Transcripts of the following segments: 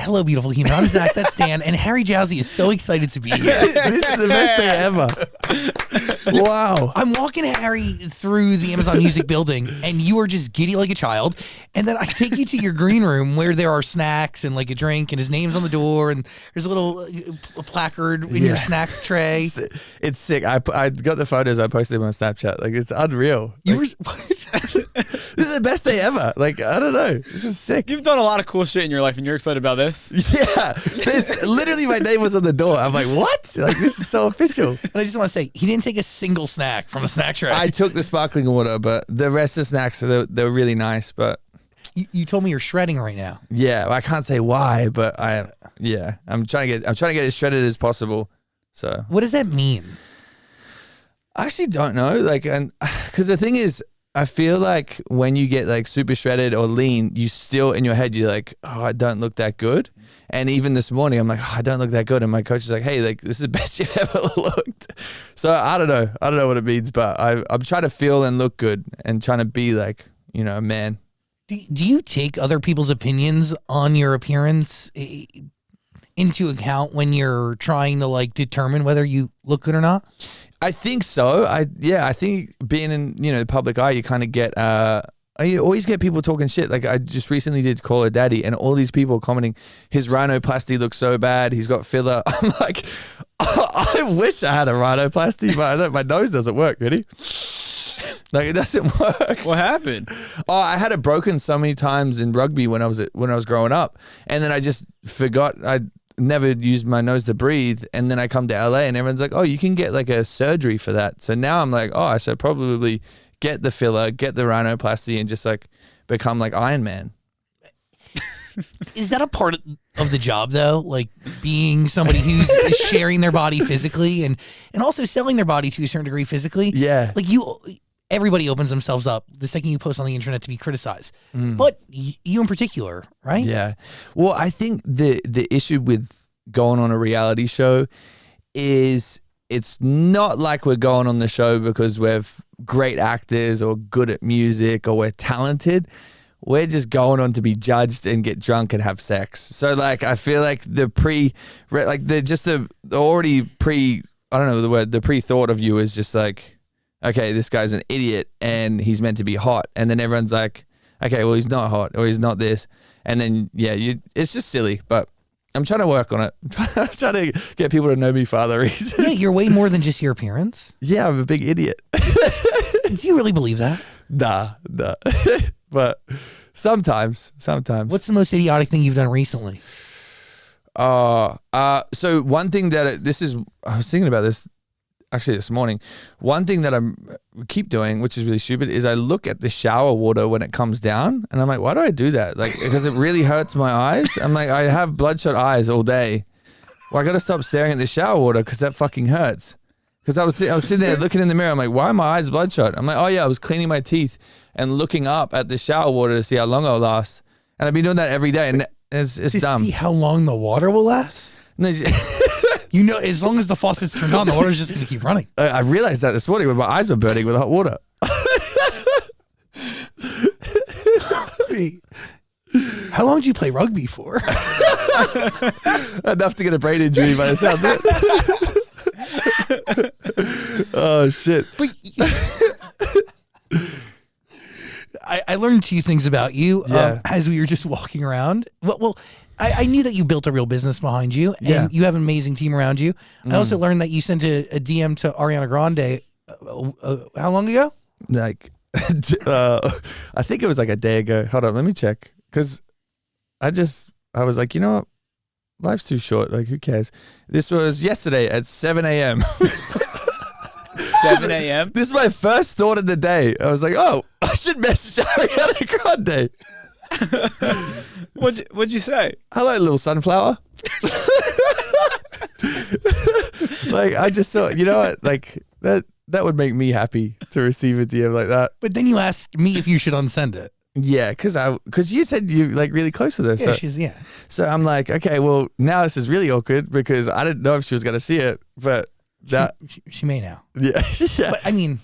Hello, beautiful human. I'm Zach. That's Dan. And Harry Jowsey is so excited to be here. This is the best day ever. Wow. I'm walking Harry through the Amazon Music building, and you are just giddy like a child. And then I take you to your green room where there are snacks and like a drink, and his name's on the door, and there's a little placard in your snack tray. It's sick. I got the photos. I posted them on Snapchat. Like, it's unreal. This is the best day ever. Like, I don't know. This is sick. You've done a lot of cool shit in your life, and you're excited about this? Yeah. This literally, my name was on the door. I'm like, what? Like, this is so official. And I just want to say, he didn't take a single snack from a snack tray. I took the sparkling water, but the rest of the snacks, they were really nice. But you told me you're shredding right now. yeah, I can't say why, but I'm trying to get as shredded as possible. So What does that mean? I actually don't know. Like, and because the thing is, I feel like when you get like super shredded or lean, you still in your head, you're like, oh, I don't look that good. And even this morning, I'm like, oh, I don't look that good. And my coach is like, hey, like, this is the best you've ever looked. So I don't know. I don't know what it means, but I'm trying to feel and look good and trying to be like, you know, a man. Do you take other people's opinions on your appearance into account when you're trying to like determine whether you look good or not? I think so. I think being in, you know, the public eye, you kind of get, you always get people talking shit. Like, I just recently did Call Her Daddy, and all these people commenting, his rhinoplasty looks so bad. He's got filler. I'm like, I wish I had a rhinoplasty, but my nose doesn't work, really. Like, it doesn't work. What happened? Oh, I had it broken so many times in rugby when I was growing up, and then I just forgot. I never used my nose to breathe, and then I come to LA, and everyone's like, "Oh, you can get like a surgery for that." So now I'm like, "Oh, I should probably get the filler, get the rhinoplasty, and just like become like Iron Man." Is that a part of the job though? Like being somebody who's sharing their body physically and also selling their body to a certain degree physically? Yeah. Like everybody opens themselves up the second you post on the internet to be criticized. But you in particular, right? Yeah. Well, I think the issue with going on a reality show is it's not like we're going on the show because we're great actors or good at music or we're talented. We're just going on to be judged and get drunk and have sex. So like, I feel like the pre-thought of you is just like, okay, this guy's an idiot and he's meant to be hot. And then everyone's like, okay, well, he's not hot or he's not this. And then, yeah, it's just silly, but I'm trying to work on it. I'm trying to get people to know me for other reasons. Yeah, you're way more than just your appearance. Yeah, I'm a big idiot. Do you really believe that? Nah. But sometimes. What's the most idiotic thing you've done recently? So one thing I was thinking about this actually this morning. One thing that I keep doing, which is really stupid, is I look at the shower water when it comes down, and I'm like, why do I do that? Like, because it really hurts my eyes. I'm like, I have bloodshot eyes all day. Well, I got to stop staring at the shower water because that fucking hurts. Because I was sitting there looking in the mirror. I'm like, why are my eyes bloodshot? I'm like, oh yeah, I was cleaning my teeth and looking up at the shower water to see how long it'll last. And I've been doing that every day, and it's dumb. To see how long the water will last? No, you know, as long as the faucet's turned on, the water's just going to keep running. I realized that this morning when my eyes were burning with hot water. How long did you play rugby for? Enough to get a brain injury by the sounds of it. Oh, shit. But I learned 2 things about you as we were just walking around. Well, I knew that you built a real business behind you, and you have an amazing team around you. I also learned that you sent a DM to Ariana Grande how long ago? Like, I think it was like a day ago. Hold on, let me check. Because I was like, you know what? Life's too short. Like, who cares? This was yesterday at 7 a.m. 7 a.m.? This is my first thought of the day. I was like, oh, I should message Ariana Grande. What'd you say? Hello, little sunflower. Like, I just thought, you know what? Like, that would make me happy to receive a DM like that. But then you asked me if you should unsend it. Yeah, because you said you like really close with her. Yeah, So I'm like, okay, well, now this is really awkward because I didn't know if she was going to see it, but that she may now. Yeah. But I mean,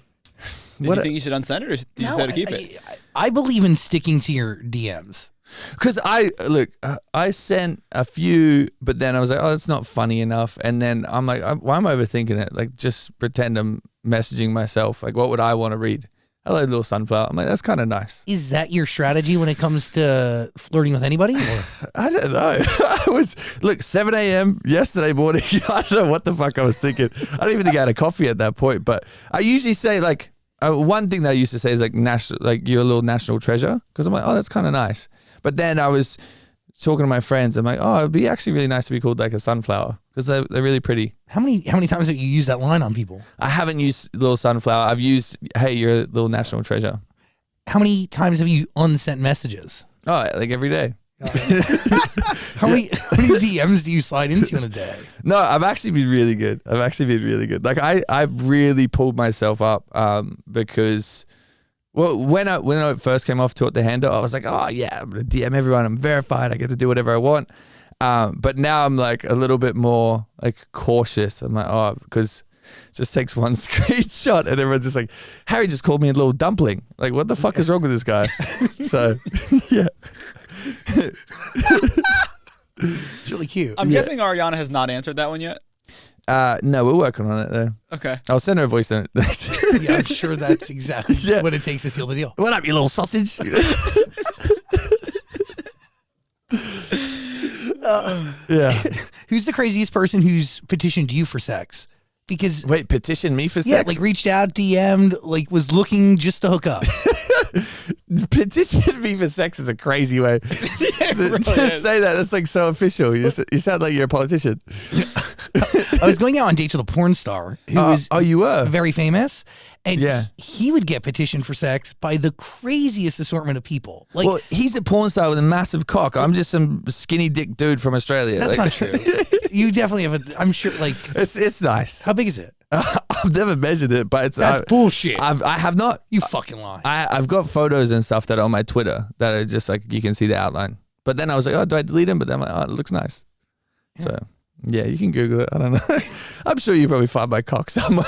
Did you think you should unsend it, or did you decide to keep it? I believe in sticking to your DMs. Because I sent a few, but then I was like, oh, it's not funny enough. And then I'm like, why am I overthinking it? Like, just pretend I'm messaging myself. Like, what would I want to read? Hello, little sunflower. I'm like, that's kind of nice. Is that your strategy when it comes to flirting with anybody? Or? I don't know. I was, 7 a.m. yesterday morning. I don't know what the fuck I was thinking. I don't even think I had a coffee at that point. But I usually say, like, one thing that I used to say is, like, you're a little national treasure. Because I'm like, oh, that's kind of nice. But then I was talking to my friends. I'm like, oh, it'd be actually really nice to be called like a sunflower because they're really pretty. How many times have you used that line on people? I haven't used little sunflower. I've used, hey, you're a little national treasure. How many times have you unsent messages? Oh, like every day. How many DMs do you slide into in a day? No, I've actually been really good. Like I really pulled myself up because... Well, when I first came off taught the handle, I was like, oh yeah, I'm gonna DM everyone. I'm verified. I get to do whatever I want. But now I'm like a little bit more like cautious. I'm like, oh, because it just takes one screenshot and everyone's just like, Harry just called me a little dumpling. Like, what the fuck is wrong with this guy? So, yeah. It's really cute. I'm guessing Ariana has not answered that one yet. No, we're working on it though. Okay. I'll send her a voice note. Yeah, I'm sure that's exactly what it takes to seal the deal. What up, you little sausage? Yeah. Who's the craziest person who's petitioned you for sex? Because wait, petition me for sex? Yeah, like reached out, DM'd, like was looking just to hook up. Petition me for sex is a crazy way to say that. That's like so official. You sound like you're a politician. I was going out on dates with a porn star who was you were very famous, and yeah. he would get petitioned for sex by the craziest assortment of people. Like, well, he's a porn star with a massive cock. I'm just some skinny dick dude from Australia. That's not true. You definitely have I'm sure, like... It's nice. How big is it? I've never measured it, but it's... That's bullshit. I have not... You fucking lie. I've got photos and stuff that are on my Twitter that are just like, you can see the outline. But then I was like, oh, do I delete them? But then I'm like, oh, it looks nice. Yeah. So, yeah, you can Google it. I don't know. I'm sure you probably find my cock somewhere.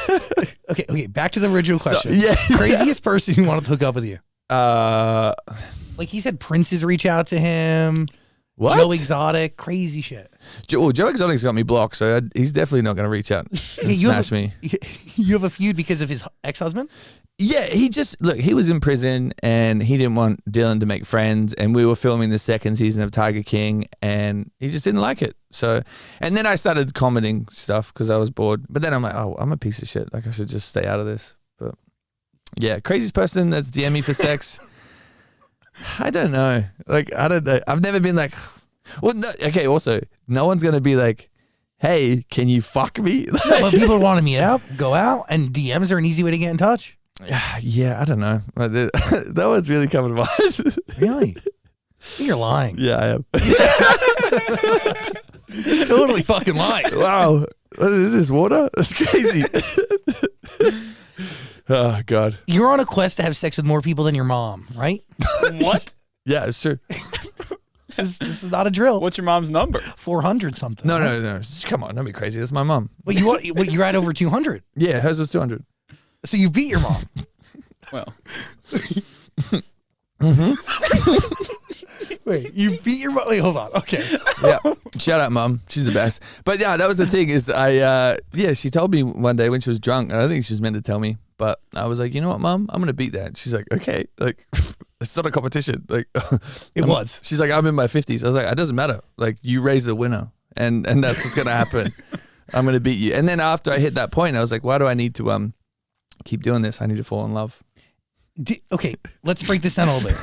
Okay, back to the original question. So, yeah. Craziest person who wanted to hook up with you? Like he said princes reach out to him. What? Joe Exotic, crazy shit. Joe Exotic's got me blocked, so he's definitely not going to reach out and smash me. You have a feud because of his ex-husband? Yeah, he was in prison and he didn't want Dylan to make friends, and we were filming the second season of Tiger King and he just didn't like it. So, and then I started commenting stuff because I was bored. But then I'm like, oh, I'm a piece of shit. Like I should just stay out of this. But yeah, craziest person that's DM me for sex. I don't know. Like, I don't know. I've never been like, well, no, okay, also, no one's going to be like, hey, can you fuck me? Like, no, but people want to meet up, go out, and DMs are an easy way to get in touch. Yeah, I don't know. That one's really coming to mind. Really? You're lying. Yeah, I am. Totally fucking lying. Wow. Is this water? That's crazy. Oh, God. You're on a quest to have sex with more people than your mom, right? What? Yeah, it's true. This is not a drill. What's your mom's number? 400 400 something. No. Come on, don't be crazy. That's my mom. But you're at over 200. Yeah, hers was 200. So you beat your mom. Well. Wait, you beat your mom? Wait, hold on. Okay. Yeah. Shout out, mom. She's the best. But yeah, that was the thing is she told me one day when she was drunk, and I think she was meant to tell me, but I was like, you know what, mom? I'm going to beat that. She's like, okay. Like, it's not a competition. Like, She's like, I'm in my 50s. I was like, it doesn't matter. Like, you raise the winner, and that's what's going to happen. I'm going to beat you. And then after I hit that point, I was like, why do I need to keep doing this? I need to fall in love. Okay, let's break this down a little bit.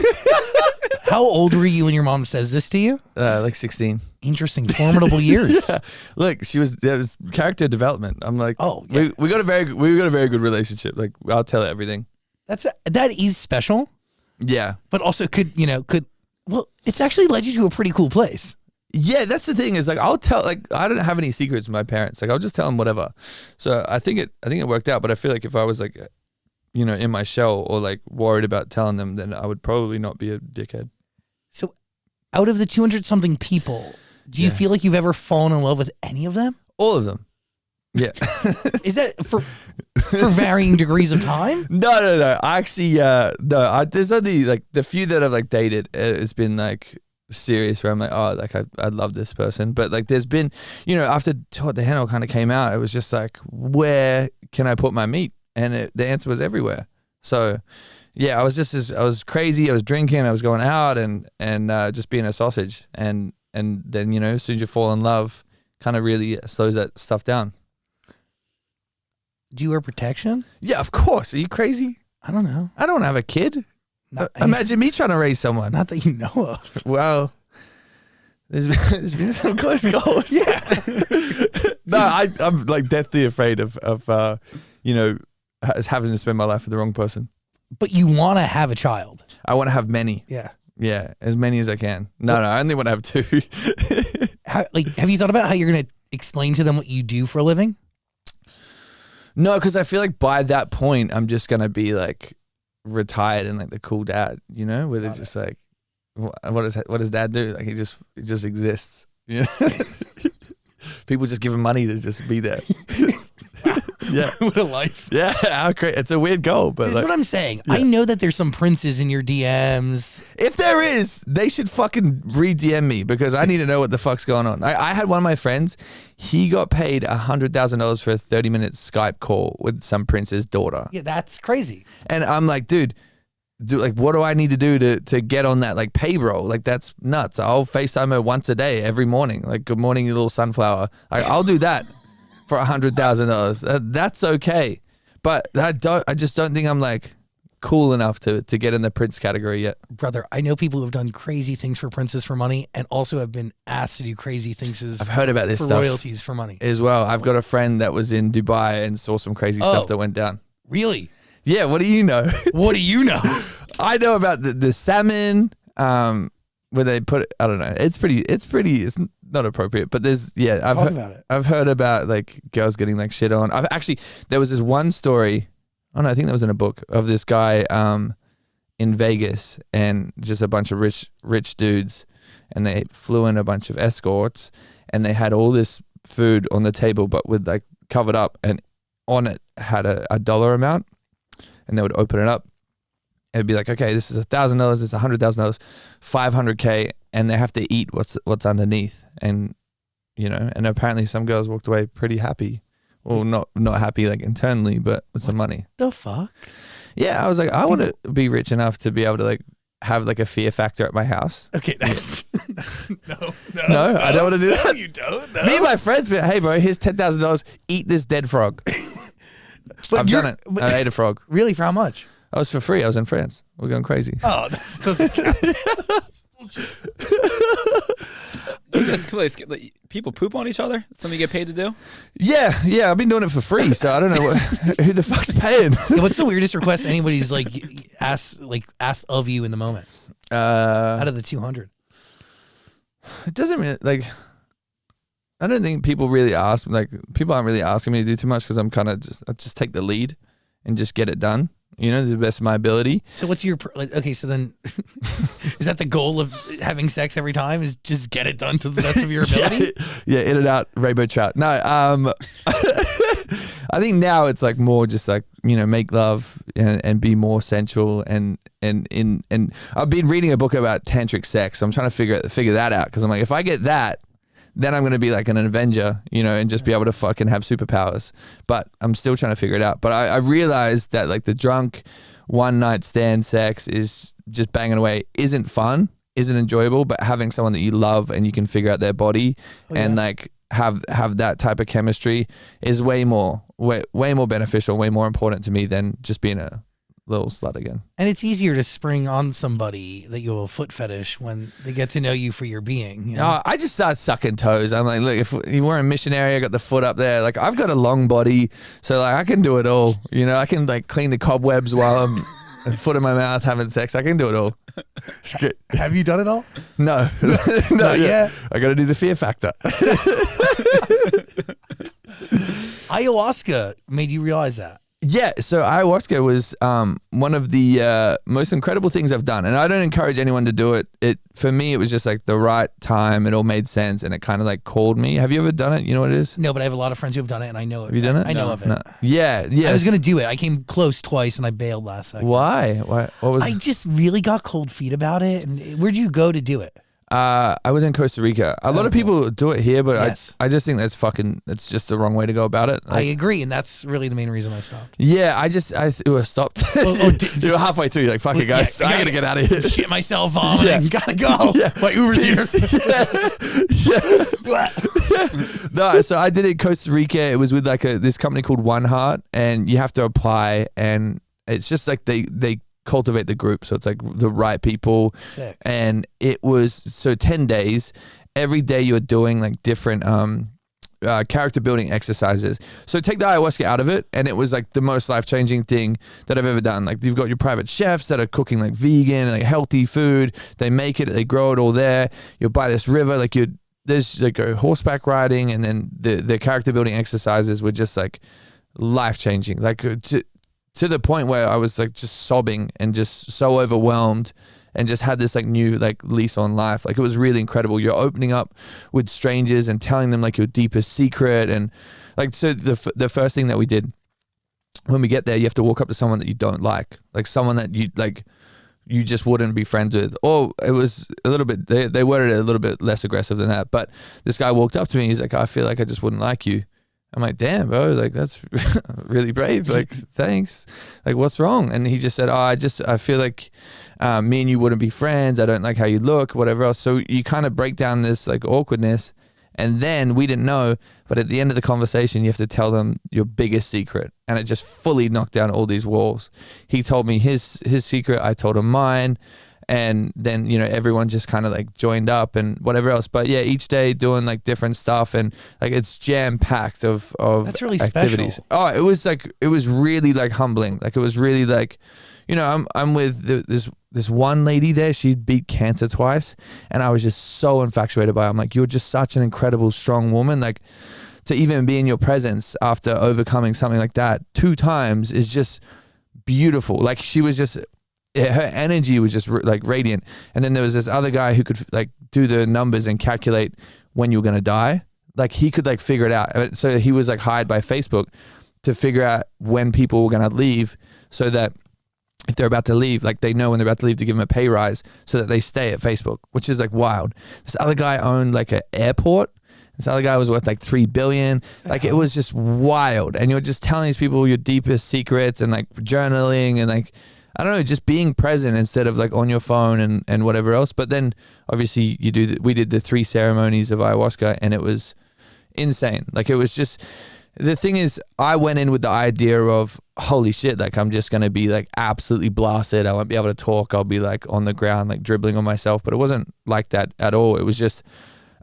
How old were you when your mom says this to you? Like 16. Interesting, formidable years. Yeah. Look, there was character development. I'm like, oh, yeah. we got a very good relationship. Like, I'll tell her everything. That is special. Yeah, but also it's actually led you to a pretty cool place. Yeah, that's the thing is like I'll tell, like I don't have any secrets with my parents. Like I'll just tell them whatever. So I think it worked out. But I feel like if I was like, in my shell or like worried about telling them, then I would probably not be a dickhead. So out of the 200 something people, do you feel like you've ever fallen in love with any of them? All of them. Yeah. Is that for varying degrees of time? No. I actually, there's only like the few that I've like dated. It's been like serious where I'm like, oh, like I love this person. But like there's been, after Taught the Handle kind of came out, it was just like, where can I put my meat? And the answer was everywhere. So yeah, I was crazy. I was drinking, I was going out and just being a sausage. And then, as soon as you fall in love, kind of really slows that stuff down. Do you wear protection? Yeah, of course. Are you crazy? I don't know. I don't have a kid. Imagine me trying to raise someone. Not that you know of. Well, there's been some close calls. Yeah. No, I'm like deathly afraid of having to spend my life with the wrong person. But you want to have a child. I want to have many. Yeah. Yeah, as many as I can. No, I only want to have 2. Have you thought about how you're going to explain to them what you do for a living? No, because I feel like by that point, I'm just going to be like retired and like the cool dad, where they're just like, what does dad do? Like he just exists. People just give him money to just be there. Yeah. What a life. Yeah, how great. It's a weird goal, but this is what I'm saying. Yeah. I know that there's some princes in your DMs. If there is, they should fucking re-DM me because I need to know what the fuck's going on. I had one of my friends, he got paid $100,000 for a 30-minute Skype call with some prince's daughter. Yeah, that's crazy. And I'm like, dude, like, what do I need to do to get on that like payroll? Like, that's nuts. I'll FaceTime her once a day, every morning. Like, good morning, you little sunflower. Like, I'll do that. For $100,000, that's okay, but I just don't think I'm like cool enough to get in the prince category yet. Brother, I know people who have done crazy things for princes for money, and also have been asked to do crazy things I've heard about this for stuff royalties for money as well. I've got a friend that was in Dubai and saw some crazy stuff that went down. Really? Yeah. What do you know? What do you know? I know about the salmon. Where they put it, I don't know. It's not appropriate, but I've heard about like girls getting like shit on. There was this one story, I think that was in a book, of this guy in Vegas and just a bunch of rich dudes, and they flew in a bunch of escorts and they had all this food on the table, but with like covered up, and on it had a dollar amount, and they would open it up. It'd be like, okay, this is $1,000, this is $100,000, $500K, and they have to eat what's underneath, and and apparently some girls walked away pretty happy, well, not happy like internally, but with some money. The fuck? Yeah, I was like, I want to be rich enough to be able to like have like a fear factor at my house. Okay, that's no, I don't want to do that. No, you don't. No. Me and my friends be like, hey bro, here's $10,000, eat this dead frog. But I've done it. I ate a frog. Really? For how much? I was for free. I was in France. We're going crazy. Oh, that doesn't count. People poop on each other? Something you get paid to do? Yeah. I've been doing it for free, so I don't know who the fuck's paying. Yeah, what's the weirdest request anybody's like asked of you in the moment? Out of the 200, it doesn't really like. I don't think people really ask. Like, people aren't really asking me to do too much because I'm kind of I just take the lead and just get it done. To the best of my ability. So what's your, okay, so then, is that the goal of having sex every time, is just get it done to the best of your ability? Yeah, in and out, rainbow trout. No, I think now it's like more just like, make love and be more sensual and I've been reading a book about tantric sex, so I'm trying to figure that out, because I'm like, if I get that, then I'm going to be like an Avenger, and just be able to fucking have superpowers. But I'm still trying to figure it out. But I realized that like the drunk one night stand sex is just banging away isn't fun, isn't enjoyable, but having someone that you love and you can figure out their body and like have that type of chemistry is way more beneficial, way more important to me than just being a little slut again. And it's easier to spring on somebody that you have a foot fetish when they get to know you for your being. I just start sucking toes. I'm like, look, if you were a missionary, I got the foot up there. Like, I've got a long body, so like I can do it all. I can like clean the cobwebs while I'm a foot in my mouth having sex. I can do it all. Have you done it all? No, not yet. I got to do the fear factor. Ayahuasca made you realize that. Yeah, so ayahuasca was one of the most incredible things I've done, and I don't encourage anyone to do it. For me, it was just like the right time. It all made sense, and it kind of like called me. Have you ever done it? You know what it is? No, but I have a lot of friends who have done it, and I know it. Have you done it? I know of it. No. Yeah. I was gonna do it. I came close twice, and I bailed last second. Why? What was? I just really got cold feet about it. And where'd you go to do it? I was in Costa Rica. A lot of people do it here, but Yes. I just think it's just the wrong way to go about it. I agree, and that's really the main reason I stopped. Yeah, I stopped. You were halfway through. You're like, fuck it, guys. I gotta get out of here. Shit myself, vomiting. Gotta go. Yeah. My Uber's here. No, so I did it in Costa Rica. It was with like this company called One Heart, and you have to apply, and it's just like they cultivate the group, so it's like the right people. Sick. And it was 10 days. Every day you're doing like different character building exercises. So take the ayahuasca out of it, and it was like the most life-changing thing that I've ever done. Like you've got your private chefs that are cooking like vegan, like healthy food. They make it, they grow it all there. You're by this river, like there's like a horseback riding, and then the character building exercises were just like life-changing. Like to the point where I was like just sobbing and just so overwhelmed, and just had this like new like lease on life. Like it was really incredible. You're opening up with strangers and telling them like your deepest secret. And like, so the first thing that we did when we get there, you have to walk up to someone that you don't like someone that you just wouldn't be friends with. Or it was a little bit, they worded it a little bit less aggressive than that. But this guy walked up to me. He's like, I feel like I just wouldn't like you. I'm like, damn, bro, like that's really brave. Like, thanks. Like, what's wrong? And he just said, I feel like me and you wouldn't be friends. I don't like how you look, whatever else. So you kind of break down this like awkwardness. And then we didn't know, but at the end of the conversation, you have to tell them your biggest secret. And it just fully knocked down all these walls. He told me his secret. I told him mine. And then, everyone just kind of like joined up and whatever else. But yeah, each day doing like different stuff, and like it's jam packed of That's really activities. special. Oh, it was really like humbling. Like it was really like, I'm with this one lady there. She beat cancer twice, and I was just so infatuated by her. I'm like, you're just such an incredible, strong woman. Like to even be in your presence after overcoming something like that 2 times is just beautiful. Like she was just, her energy was just like radiant. And then there was this other guy who could like do the numbers and calculate when you were going to die. Like he could like figure it out. So he was like hired by Facebook to figure out when people were going to leave, so that if they're about to leave, like they know when they're about to leave to give them a pay rise so that they stay at Facebook, which is like wild. This other guy owned like an airport. This other guy was worth like $3 billion. Like it was just wild. And you're just telling these people your deepest secrets, and like journaling, and like, I don't know, just being present instead of like on your phone and whatever else. But then obviously we did the 3 ceremonies of ayahuasca, and it was insane. Like it was just, the thing is, I went in with the idea of, holy shit, like I'm just going to be like absolutely blasted. I won't be able to talk. I'll be like on the ground, like dribbling on myself. But it wasn't like that at all. It was just,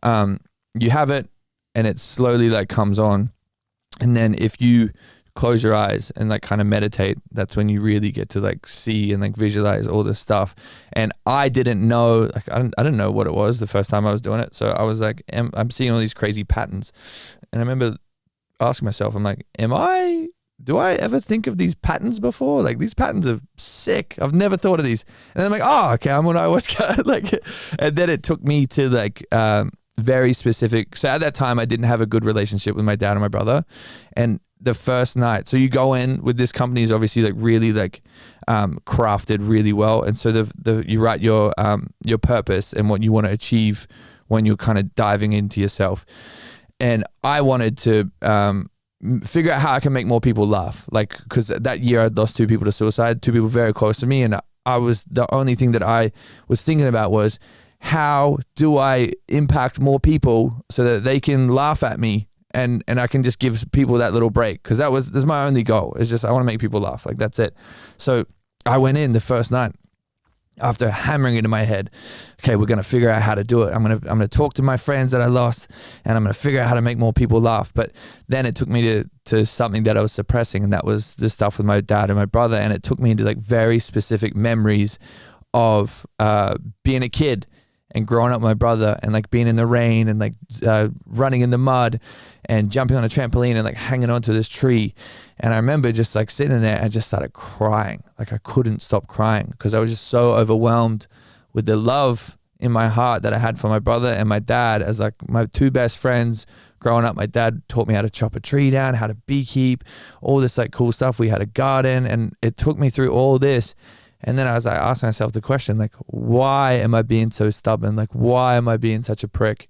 you have it and it slowly like comes on. And then if you close your eyes and like kind of meditate, that's when you really get to like see and like visualize all this stuff. And I didn't know, like I didn't know what it was the first time I was doing it. So I was like, I'm seeing all these crazy patterns. And I remember asking myself, I'm like, do I ever think of these patterns before? Like these patterns are sick. I've never thought of these. And then I'm like, oh, okay, I'm on ayahuasca. Like, and then it took me to like, very specific. So at that time I didn't have a good relationship with my dad and my brother. And the first night, so you go in with this company is obviously like really like crafted really well. And so you write your purpose and what you want to achieve when you're kind of diving into yourself. And I wanted to figure out how I can make more people laugh. Like, because that year I'd lost 2 people to suicide, 2 people very close to me. And the only thing that I was thinking about was, how do I impact more people so that they can laugh at me and I can just give people that little break? Because that's my only goal. It's just, I want to make people laugh. Like that's it. So I went in the first night after hammering it in my head. Okay, we're going to figure out how to do it. I'm going to talk to my friends that I lost, and I'm going to figure out how to make more people laugh. But then it took me to something that I was suppressing, and that was the stuff with my dad and my brother. And it took me into like very specific memories of being a kid and growing up with my brother and like being in the rain and like running in the mud and jumping on a trampoline and like hanging onto this tree. And I remember just like sitting there and just started crying. Like I couldn't stop crying because I was just so overwhelmed with the love in my heart that I had for my brother and my dad as like my two best friends. Growing up, my dad taught me how to chop a tree down, how to beekeep, all this like cool stuff. We had a garden and it took me through all this. And then I was like asking myself the question, like, why am I being so stubborn? Like, why am I being such a prick?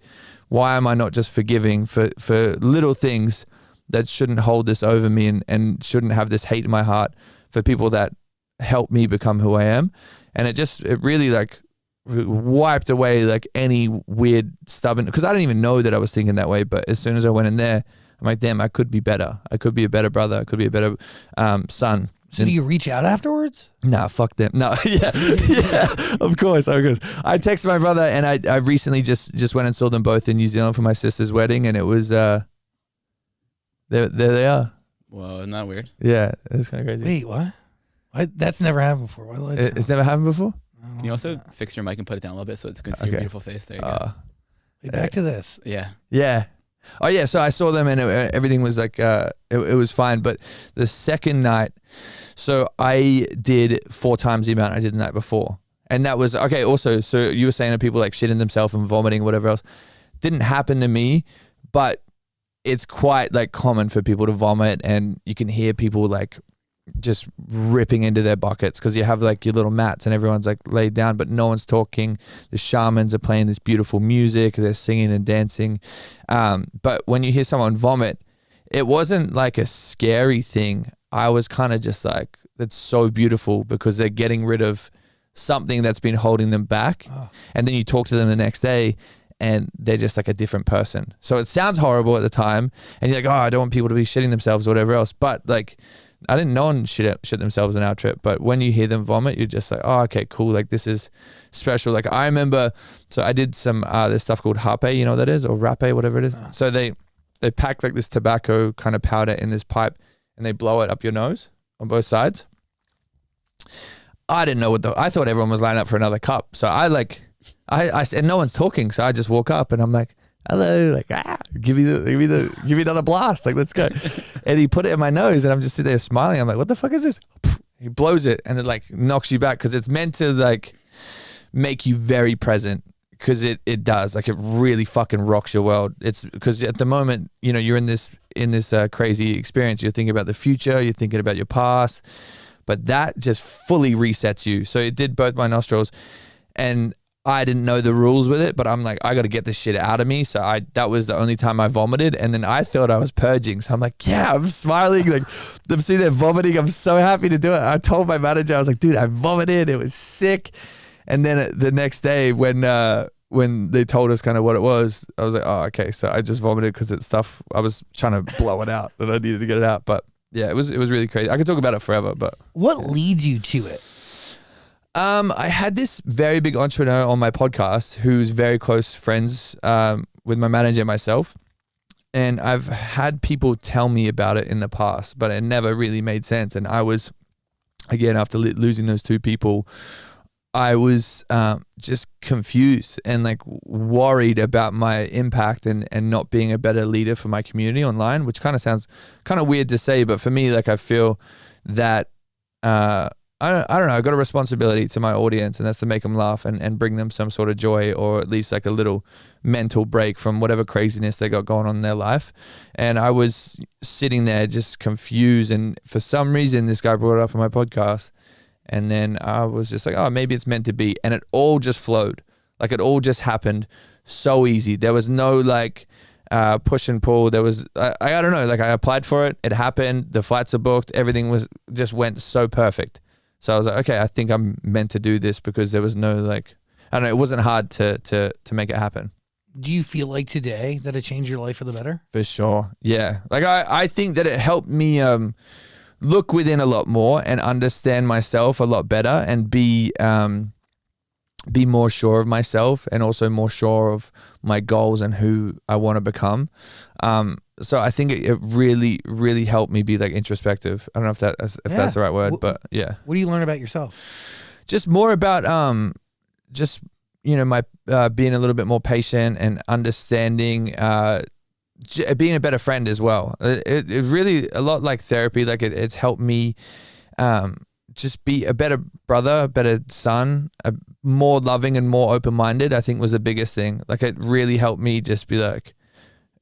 Why am I not just forgiving for little things that shouldn't hold this over me and shouldn't have this hate in my heart for people that helped me become who I am? And it really like wiped away like any weird stubborn, because I didn't even know that I was thinking that way. But as soon as I went in there, I'm like, damn, I could be better. I could be a better brother. I could be a better son. So do you reach out afterwards? Nah, fuck them. No, yeah, of course. I texted my brother and I recently just went and saw them both in New Zealand for my sister's wedding, and it was there they are. Whoa, isn't that weird? Yeah, it's kind of crazy. Wait, what? That's never happened before. It's never happened before? Can you also fix your mic and put it down a little bit so it's good to see your beautiful face? There you go. Wait, back to this. Yeah. Yeah. Oh yeah, so I saw them and everything was like it was fine. But the second night, so I did 4 times the amount I did the night before, and that was okay. Also, so you were saying that people like shitting themselves and vomiting, whatever else, didn't happen to me, but it's quite like common for people to vomit, and you can hear people like just ripping into their buckets because you have like your little mats and everyone's like laid down, but no one's talking. The shamans are playing this beautiful music, they're singing and dancing. But when you hear someone vomit, it wasn't like a scary thing. I was kind of just like, that's so beautiful because they're getting rid of something that's been holding them back. And then you talk to them the next day and they're just like a different person. So it sounds horrible at the time and you're like, oh, I don't want people to be shitting themselves or whatever else. But like, I didn't know one shit themselves on our trip, but when you hear them vomit, you're just like, oh, okay, cool. Like this is special. Like I remember, so I did some, this stuff called hape, you know what that is? Or rape, whatever it is. So they pack like this tobacco kind of powder in this pipe and they blow it up your nose on both sides. I didn't know I thought everyone was lining up for another cup. So I and no one's talking. So I just walk up and I'm like, hello, like, give me another blast. Like, let's go. And he put it in my nose and I'm just sitting there smiling. I'm like, what the fuck is this? He blows it and it like knocks you back because it's meant to like make you very present, because it does. Like it really fucking rocks your world. It's because at the moment, you know, you're in this crazy experience. You're thinking about the future. You're thinking about your past, but that just fully resets you. So it did both my nostrils, and I didn't know the rules with it, but I'm like, I got to get this shit out of me. So that was the only time I vomited. And then I thought I was purging. So I'm like, yeah, I'm smiling. Like them seeing them vomiting. I'm so happy to do it. I told my manager, I was like, dude, I vomited. It was sick. And then the next day when they told us kind of what it was, I was like, oh, okay. So I just vomited because it's stuff. I was trying to blow it out and I needed to get it out. But yeah, it was really crazy. I could talk about it forever, but. What leads you to it? I had this very big entrepreneur on my podcast who's very close friends with my manager and myself. And I've had people tell me about it in the past, but it never really made sense. And I was, again, after losing those 2 people, I was just confused and like worried about my impact and not being a better leader for my community online, which kind of sounds kind of weird to say. But for me, like I feel that I don't know, I got a responsibility to my audience, and that's to make them laugh and bring them some sort of joy, or at least like a little mental break from whatever craziness they got going on in their life. And I was sitting there just confused, and for some reason this guy brought it up on my podcast, and then I was just like, oh, maybe it's meant to be. And it all just flowed. Like it all just happened so easy. There was no like push and pull. There was, I don't know, like I applied for it. It happened. The flights are booked. Everything just went so perfect. So I was like, okay, I think I'm meant to do this, because there was no like, I don't know, it wasn't hard to make it happen. Do you feel like today that it changed your life for the better? For sure. Yeah. Like I think that it helped me look within a lot more and understand myself a lot better, and be more sure of myself, and also more sure of my goals and who I want to become. So I think it really, really helped me be like introspective. I don't know if that's the right word, but yeah. What do you learn about yourself? Just more about just, you know, my being a little bit more patient and understanding, being a better friend as well. It really, a lot like therapy, like it's helped me just be a better brother, a better son, a more loving and more open-minded, I think was the biggest thing. Like it really helped me just be like,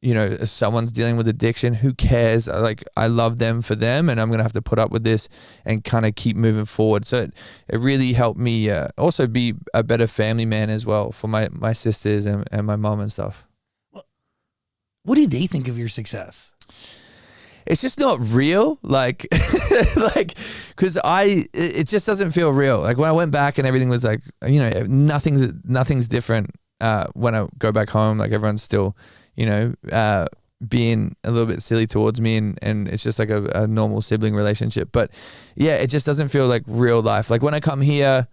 you know, if someone's dealing with addiction, who cares? Like I love them for them, and I'm going to have to put up with this and kind of keep moving forward. So it really helped me also be a better family man as well for my sisters and my mom and stuff. What do they think of your success? It's just not real. Like, cause it just doesn't feel real. Like when I went back and everything was like, you know, nothing's different. When I go back home, like everyone's still, you know, being a little bit silly towards me, and it's just like a normal sibling relationship. But yeah, it just doesn't feel like real life. Like when I come here,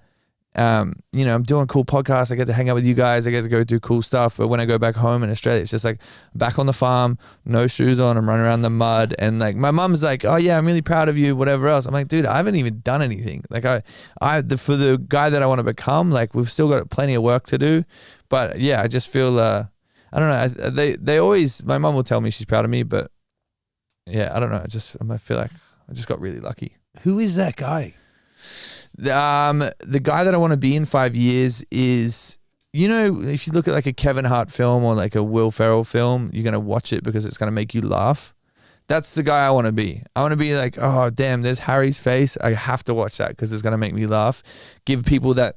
you know, I'm doing cool podcasts. I get to hang out with you guys. I get to go do cool stuff. But when I go back home in Australia, it's just like back on the farm, no shoes on. I'm running around the mud. And like my mom's like, oh yeah, I'm really proud of you, whatever else. I'm like, dude, I haven't even done anything. Like for the guy that I want to become, like we've still got plenty of work to do. But yeah, I just feel, I don't know. They always, my mom will tell me she's proud of me, but yeah, I don't know. I feel like I just got really lucky. Who is that guy? The guy that I want to be in 5 years is, you know, if you look at like a Kevin Hart film or like a Will Ferrell film, you're going to watch it because it's going to make you laugh. That's the guy I want to be. I want to be like, oh, damn, there's Harry's face. I have to watch that because it's going to make me laugh. Give people that,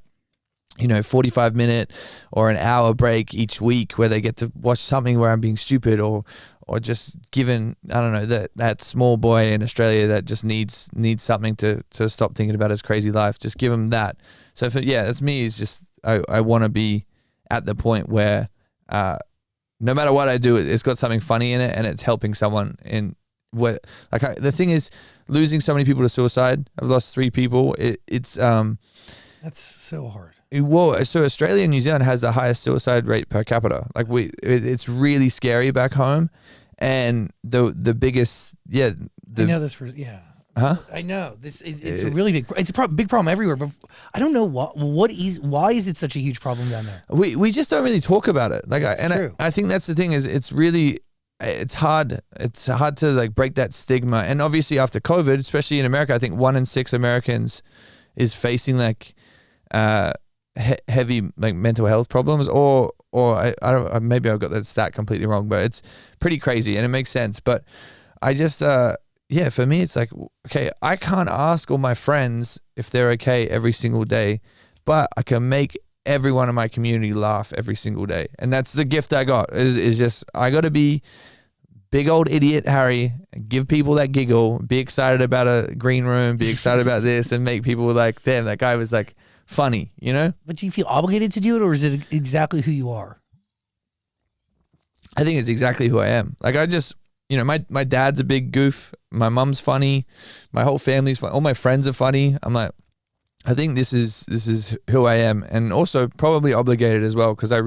you know, 45-minute or an hour break each week where they get to watch something where I'm being stupid or just given, I don't know, that small boy in Australia that just needs something to stop thinking about his crazy life. Just give him that. So that's me. It's just, I want to be at the point where no matter what I do, it's got something funny in it and it's helping someone in where, like the thing is losing so many people to suicide. I've lost 3 people. It's that's so hard. Well, so Australia and New Zealand has the highest suicide rate per capita. Like it's really scary back home, and the biggest, I know this I know this. It's a really big. It's a big problem everywhere, but I don't know why is it such a huge problem down there? We just don't really talk about it. Like, true. I think that's the thing is it's really. It's hard. It's hard to like break that stigma, and obviously after COVID, especially in America, I think 1 in 6 Americans is facing like heavy like mental health problems, or I don't, maybe I've got that stat completely wrong, but it's pretty crazy and it makes sense. But I just for me it's like, okay, I can't ask all my friends if they're okay every single day, but I can make everyone in my community laugh every single day, and that's the gift I got. Is just I got to be big old idiot Harry, give people that giggle, be excited about a green room, be excited about this, and make people like, damn, that guy was like funny, you know? But do you feel obligated to do it, or is it exactly who you are? I think it's exactly who I am. Like I just, you know, my dad's a big goof. My mom's funny. My whole family's funny. All my friends are funny. I'm like, I think this is who I am, and also probably obligated as well because I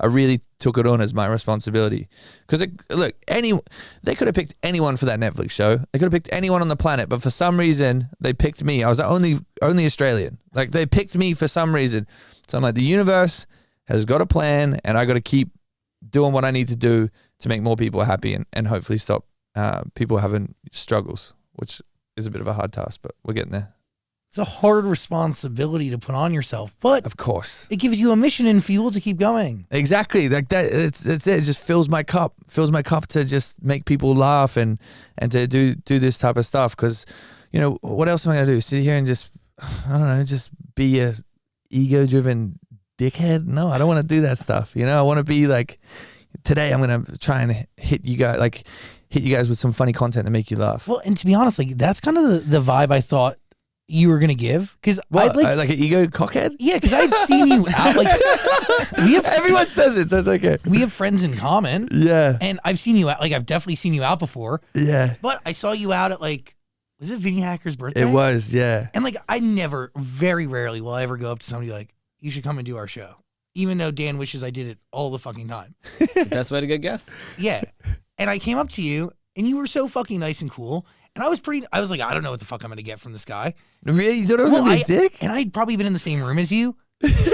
really took it on as my responsibility. Because look, they could have picked anyone for that Netflix show. They could have picked anyone on the planet, but for some reason they picked me. I was the only Australian. Like they picked me for some reason. So I'm like, the universe has got a plan, and I got to keep doing what I need to do to make more people happy and hopefully stop people having struggles, which is a bit of a hard task, but we're getting there. It's a hard responsibility to put on yourself, but of course it gives you a mission and fuel to keep going. Exactly. Like that. That's it. It just fills my cup to just make people laugh and to do this type of stuff. Cause you know, what else am I going to do? Sit here and just, I don't know, just be a ego driven dickhead? No, I don't want to do that stuff. You know, I want to be like, today I'm going to try and hit you guys with some funny content to make you laugh. Well, and to be honest, like that's kind of the vibe I thought you were gonna give, because I'd like an ego cockhead. Yeah, because I'd seen you out. Like everyone says it, so it's okay. We have friends in common. Yeah, and I've seen you out. Like I've definitely seen you out before. Yeah, but I saw you out at like, was it Vinny Hacker's birthday? It was, yeah. And like very rarely will I ever go up to somebody like, you should come and do our show, even though Dan wishes I did it all the fucking time. The best way to get guests. Yeah, and I came up to you, and you were so fucking nice and cool. And I was like, I don't know what the fuck I'm going to get from this guy. Really? You thought I was going to be a dick? And I'd probably been in the same room as you.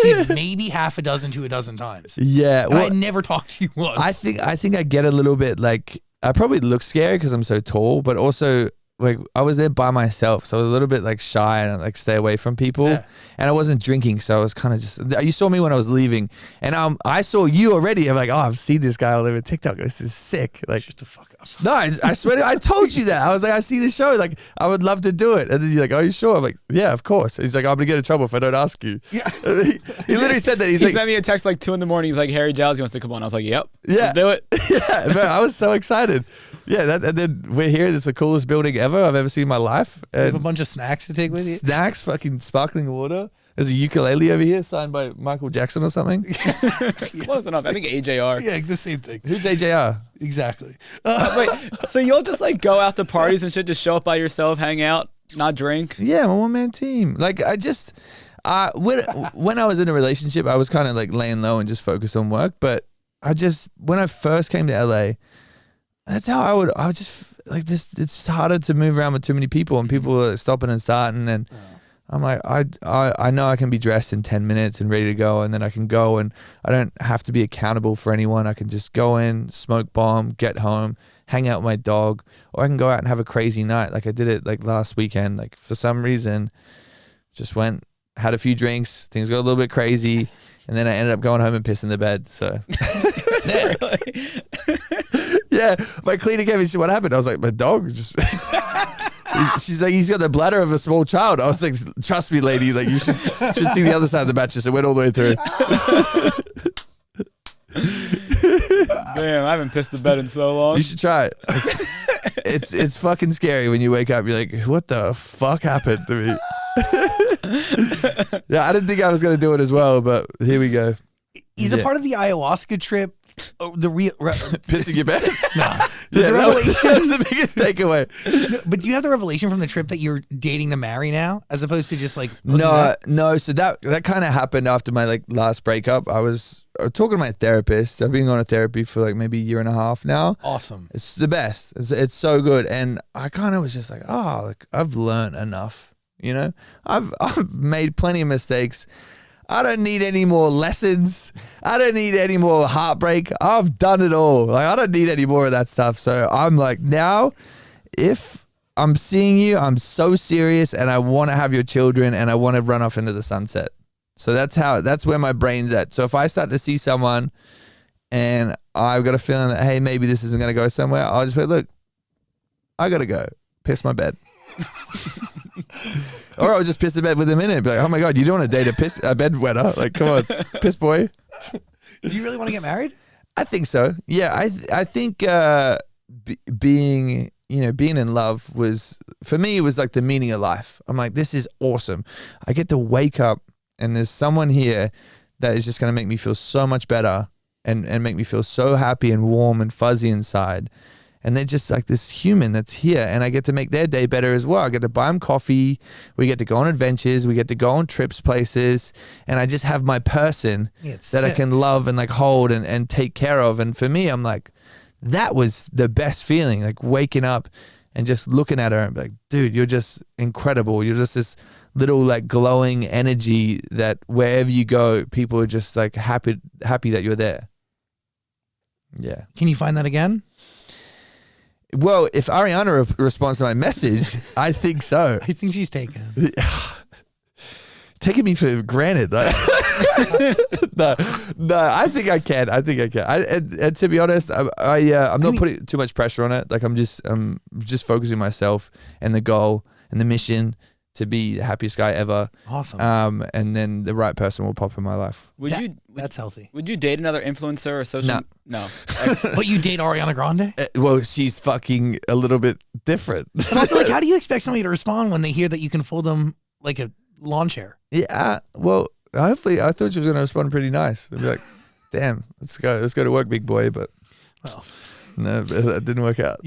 Dude, maybe half a dozen to a dozen times. Yeah. And I never talked to you once. I think I get a little bit like, I probably look scary because I'm so tall, but also like I was there by myself, so I was a little bit like shy and like stay away from people. Yeah. And I wasn't drinking, so I was kind of just. You saw me when I was leaving, and I saw you already. I'm like, oh, I've seen this guy all over TikTok. This is sick. Like, just to fuck up. no, I swear, I told you that. I was like, I see the show. Like, I would love to do it. And then you're like, are you sure? I'm like, yeah, of course. He's like, I'm gonna get in trouble if I don't ask you. Yeah. He literally said that. He sent me a text like 2 a.m. He's like, Harry Jowsey wants to come on. I was like, yep. Yeah. Let's do it. Yeah, man, I was so excited. Yeah, and then we're here. This is the coolest building ever I've ever seen in my life. You have a bunch of snacks to take with you. Snacks, fucking sparkling water. There's a ukulele over here signed by Michael Jackson or something. Close enough. I think AJR. Yeah, the same thing. Who's AJR? Exactly. Wait, so you'll just like go out to parties and shit, just show up by yourself, hang out, not drink? Yeah, I'm a one-man team. Like, I just, when I was in a relationship, I was kind of like laying low and just focused on work. But when I first came to LA, that's how I would just like this. It's harder to move around with too many people, and people are stopping and starting. And I'm like, I know I can be dressed in 10 minutes and ready to go, and then I can go, and I don't have to be accountable for anyone. I can just go in, smoke bomb, get home, hang out with my dog, or I can go out and have a crazy night. Like I did it like last weekend. Like for some reason, just went, had a few drinks, things got a little bit crazy, and then I ended up going home and pissing the bed. So. Yeah, my cleaner gave me shit. What happened? I was like, my dog just. She's like, he's got the bladder of a small child. I was like, trust me, lady, like you should see the other side of the Bachelor. So it went all the way through. Damn, I haven't pissed the bed in so long. You should try it. It's fucking scary when you wake up. You're like, what the fuck happened to me? Yeah, I didn't think I was gonna do it as well, but here we go. Is a part of the ayahuasca trip pissing your bed? Nah. That was the biggest takeaway. No, but do you have the revelation from the trip that you're dating to marry now, as opposed to just like no? So that kind of happened after my like last breakup. I was talking to my therapist. I've been on a therapy for like maybe a year and a half now. Awesome. It's the best. It's so good. And I kind of was just like, oh, like I've learned enough. You know, I've made plenty of mistakes. I don't need any more lessons. I don't need any more heartbreak. I've done it all. Like I don't need any more of that stuff. So I'm like, now, if I'm seeing you, I'm so serious, and I want to have your children, and I want to run off into the sunset. So that's where my brain's at. So if I start to see someone, and I've got a feeling that hey, maybe this isn't going to go somewhere, I'll just be look, I gotta go piss my bed. Or I'll just piss the bed with him in it. Be like, oh my God, you don't want to date a bed wetter? Like, come on, piss boy. Do you really want to get married? I think so. Yeah, I think being in love was, for me, it was like the meaning of life. I'm like, this is awesome. I get to wake up and there's someone here that is just going to make me feel so much better and make me feel so happy and warm and fuzzy inside. And they're just like this human that's here, and I get to make their day better as well. I get to buy them coffee. We get to go on adventures. We get to go on trips places. And I just have my person that sick. I can love and like hold and take care of. And for me, I'm like, that was the best feeling, like waking up and just looking at her and be like, dude, you're just incredible. You're just this little like glowing energy that wherever you go, people are just like happy that you're there. Yeah. Can you find that again? Well, if Ariana responds to my message, I think so. I think she's taken. Taking me for granted. No, I think I can. And to be honest, I'm not putting too much pressure on it. Like I'm just focusing myself and the goal and the mission to be the happiest guy ever. Awesome. And then the right person will pop in my life. That's healthy. Would you date another influencer or social? No. But you date Ariana Grande? Well, she's fucking a little bit different. But also, like, how do you expect somebody to respond when they hear that you can fold them like a lawn chair? Yeah. Well, hopefully, I thought she was going to respond pretty nice. I'd be like, damn, let's go to work, big boy. But no, that didn't work out.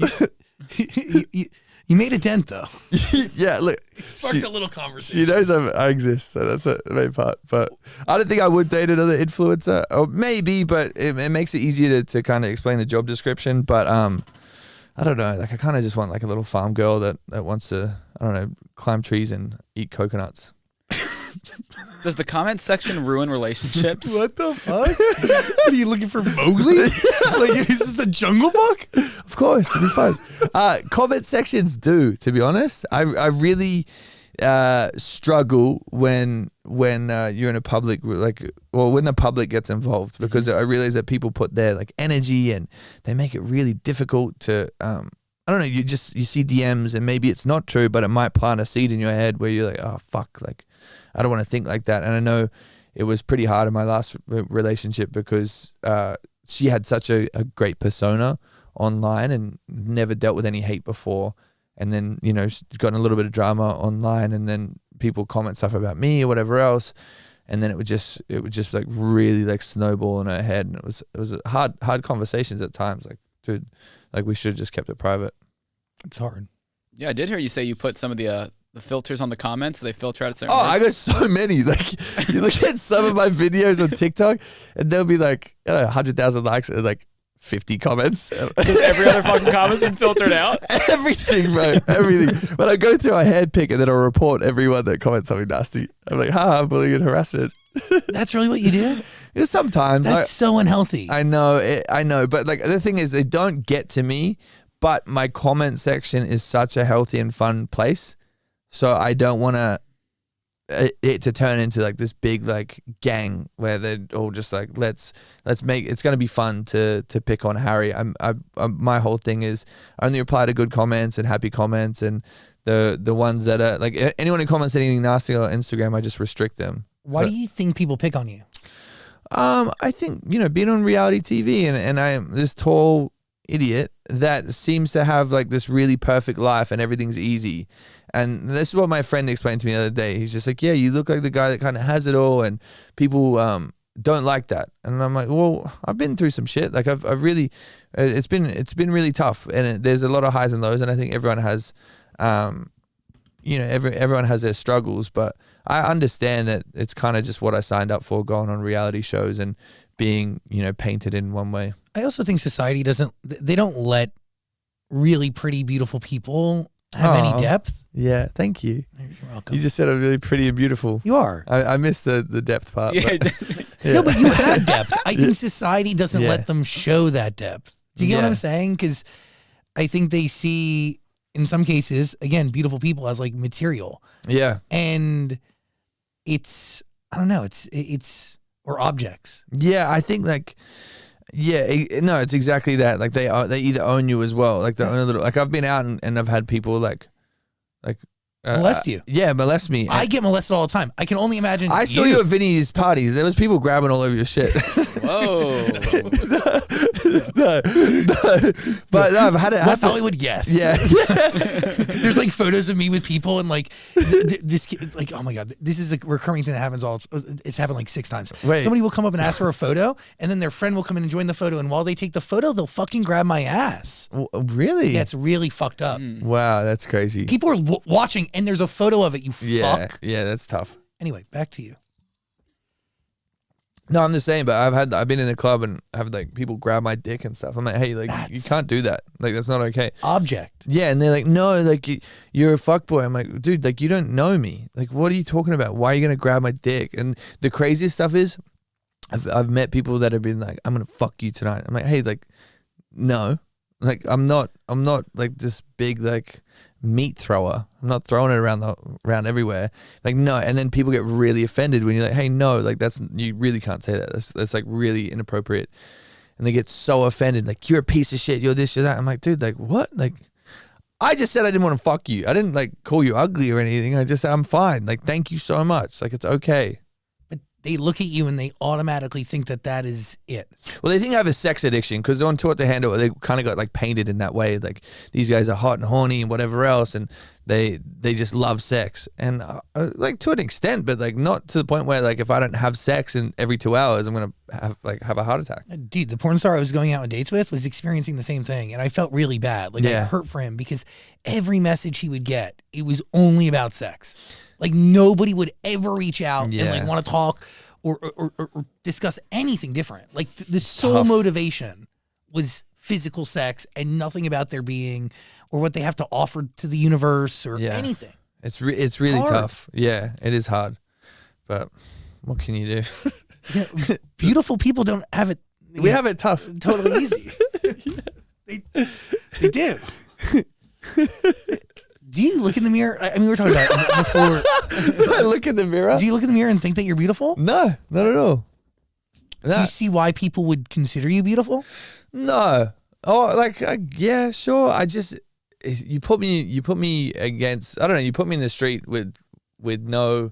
You made a dent, though. Yeah, look. Sparked a little conversation. She knows I exist, so that's the main part. But I don't think I would date another influencer. Or maybe, but it makes it easier to kind of explain the job description. But I don't know. Like I kind of just want like a little farm girl that wants to, I don't know, climb trees and eat coconuts. Does the comment section ruin relationships? What the fuck? What, are you looking for Mowgli? Like, is this the Jungle Book? Of course, it'd be fun. Comment sections do, to be honest. I really struggle when you're in a public, like, well, when the public gets involved, because I realize that people put their like energy and they make it really difficult to I don't know, you see DMs and maybe it's not true, but it might plant a seed in your head where you're like, oh fuck, like I don't want to think like that. And I know it was pretty hard in my last relationship because she had such a great persona online and never dealt with any hate before. And then, you know, got in a little bit of drama online, and then people comment stuff about me or whatever else. And then it would just like really like snowball in her head. And it was hard conversations at times. Like, dude, like we should have just kept it private. It's hard. Yeah, I did hear you say you put some of the filters on the comments. So they filter out certain Oh, words. I got so many. Like, you look at some of my videos on TikTok, and there'll be like, I don't know, 100,000 likes and like 50 comments. Every other fucking comment's been filtered out. Everything, bro. Everything. But I go through, I handpick, and then I'll report everyone that comments something nasty. I'm like, bullying and harassment. That's really what you do? Yeah, sometimes. That's so unhealthy. I know. But like the thing is, they don't get to me, but my comment section is such a healthy and fun place. So I don't want it to turn into like this big like gang where they're all just like, let's make, it's going to be fun to pick on Harry. My whole thing is I only reply to good comments and happy comments, and the ones that are like, anyone who comments anything nasty on Instagram, I just restrict them. Why do you think people pick on you? I think, you know, being on reality TV and I am this tall idiot that seems to have like this really perfect life and everything's easy. And this is what my friend explained to me the other day. He's just like, yeah, you look like the guy that kind of has it all, and people don't like that. And I'm like, well, I've been through some shit. Like I've really, it's been really tough, and there's a lot of highs and lows, and I think everyone has, you know, everyone has their struggles, but I understand that it's kind of just what I signed up for, going on reality shows and being, you know, painted in one way. I also think society they don't let really pretty, beautiful people have any depth. Yeah, thank you. You're welcome. You just said I'm really pretty and beautiful. You are. I missed the depth part. Yeah. Yeah. No, but you have depth. I think society doesn't let them show that depth. Do you get what I'm saying? Because I think they see, in some cases, again, beautiful people as like material. Yeah. And it's, I don't know, it's or objects. Yeah, I think like, no, it's exactly that. Like they either own you as well. Like they own a little. Like I've been out and I've had people like molest you. Yeah, molest me. I get molested all the time. I can only imagine. I saw you at Vinny's parties. There was people grabbing all over your shit. Whoa. no. But no, I've had it. West Hollywood, yes. Yeah. There's like photos of me with people, and like this kid, like, oh my god, this is a recurring thing that happens it's happened like 6 times. Wait. Somebody will come up and ask for a photo, and then their friend will come in and join the photo, and while they take the photo, they'll fucking grab my ass. Really? Yeah, it's really fucked up. Wow, that's crazy. People are watching, and there's a photo of it. You fuck. Yeah, that's tough. Anyway, back to you. No, I'm the same, but I've been in a club and have like people grab my dick and stuff. I'm like, hey, like you can't do that. Like that's not okay. Object. Yeah, and they're like, no, like you're a fuckboy. I'm like, dude, like you don't know me. Like, what are you talking about? Why are you gonna grab my dick? And the craziest stuff is, I've met people that have been like, I'm gonna fuck you tonight. I'm like, hey, like, no, like I'm not like this big like meat thrower. I'm not throwing it around everywhere. Like, no. And then people get really offended when you're like, hey, no, like you really can't say that. That's like really inappropriate. And they get so offended. Like, you're a piece of shit. You're this, you're that. I'm like, dude, like what? Like, I just said I didn't want to fuck you. I didn't like call you ugly or anything. I just said, I'm fine. Like, thank you so much. Like, it's okay. But they look at you and they automatically think that is it. Well, they think I have a sex addiction because on Taught to Handle, they kind of got like painted in that way. Like these guys are hot and horny and whatever else, and they just love sex, and like to an extent, but like not to the point where like if I don't have sex in every 2 hours, I'm gonna have a heart attack. Dude, the porn star I was going out on dates with was experiencing the same thing, and I felt really bad. Like I hurt for him because every message he would get, it was only about sex. Like nobody would ever reach out and like want to talk or discuss anything different. Like the sole motivation was physical sex and nothing about their being or what they have to offer to the universe or anything. It's really tough. Yeah, it is hard. but what can you do? Yeah, beautiful people don't have it. We have it tough. Totally easy. They do. Do you look in the mirror? I mean, we were talking about it before. Do I look in the mirror? Do you look in the mirror and think that you're beautiful? No, not at all. Do you see why people would consider you beautiful? No. Oh, like, yeah, sure. You put me against, I don't know, you put me in the street with no,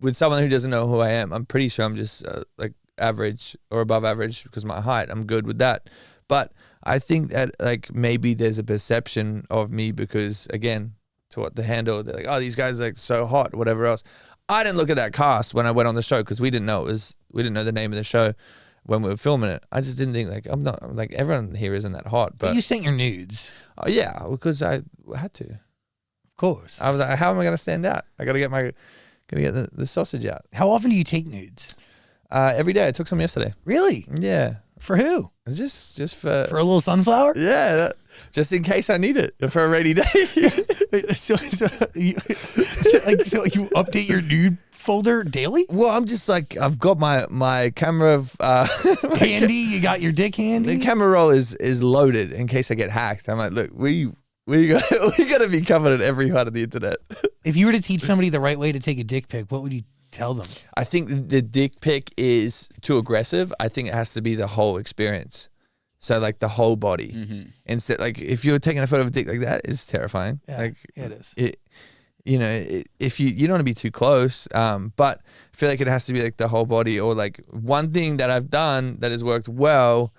with someone who doesn't know who I am. I'm pretty sure I'm just like average or above average because of my height. I'm good with that. But I think that like maybe there's a perception of me because, again, to what the handle, they're like, oh, these guys are like so hot, whatever else. I didn't look at that cast when I went on the show because we didn't know the name of the show when we were filming it. I just didn't think like, I'm not like everyone here isn't that hot. But you sent your nudes. Oh yeah, because I had to. Of course. I was like, how am I going to stand out? I got to get the sausage out. How often do you take nudes? Every day. I took some yesterday. Really? Yeah. For who? Just for a little sunflower? Yeah, just in case I need it for a rainy day. so you update your nude folder daily? Well, I'm just like, I've got my camera handy. You got your dick handy. The camera roll is loaded in case I get hacked. I'm like, look, we got to be covered at every part of the internet. If you were to teach somebody the right way to take a dick pic, what would you tell them? I think the dick pic is too aggressive. I think it has to be the whole experience. So like the whole body. Mm-hmm. Instead, like if you're taking a photo of a dick like that, it's terrifying. Yeah, like it is. If you don't want to be too close, but I feel like it has to be like the whole body. Or like one thing that I've done that has worked well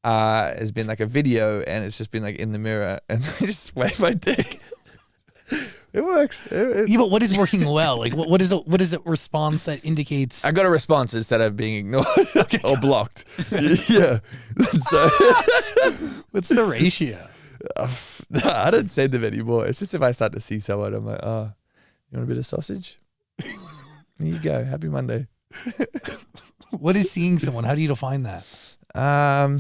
has been like a video, and it's just been like in the mirror and just wave my dick. It works. Yeah, but what is working well? Like, what is a response that indicates? I got a response instead of being ignored or blocked. Yeah. So, what's the ratio? I don't send them anymore. It's just if I start to see someone, I'm like, oh, you want a bit of sausage? Here you go. Happy Monday. What is seeing someone? How do you define that? I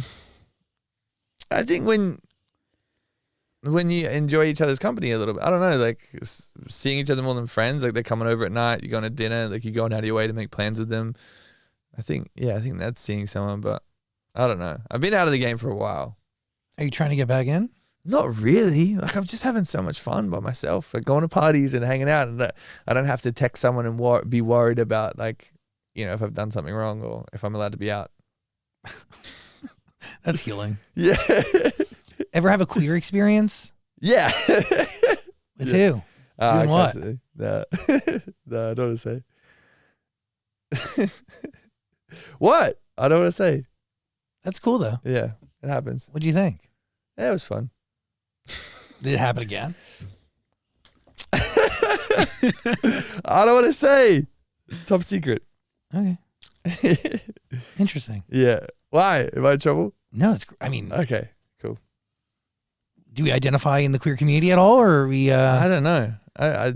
think when you enjoy each other's company a little bit, I don't know, like seeing each other more than friends, like they're coming over at night, you're going to dinner, like you're going out of your way to make plans with them. I think that's seeing someone, but I don't know. I've been out of the game for a while. Are you trying to get back in? Not really. Like I'm just having so much fun by myself, like going to parties and hanging out, and I don't have to text someone and be worried about like, if I've done something wrong or if I'm allowed to be out. That's healing. Yeah. Ever have a queer experience? Yeah. With who? Doing what? No, I don't want to say. What? I don't want to say. That's cool though. Yeah, it happens. What do you think? Yeah, it was fun. Did it happen again? I don't want to say. Top secret. Okay. Interesting. Yeah. Why? Am I in trouble? No, Okay, cool. Do we identify in the queer community at all, or are we? I don't know. I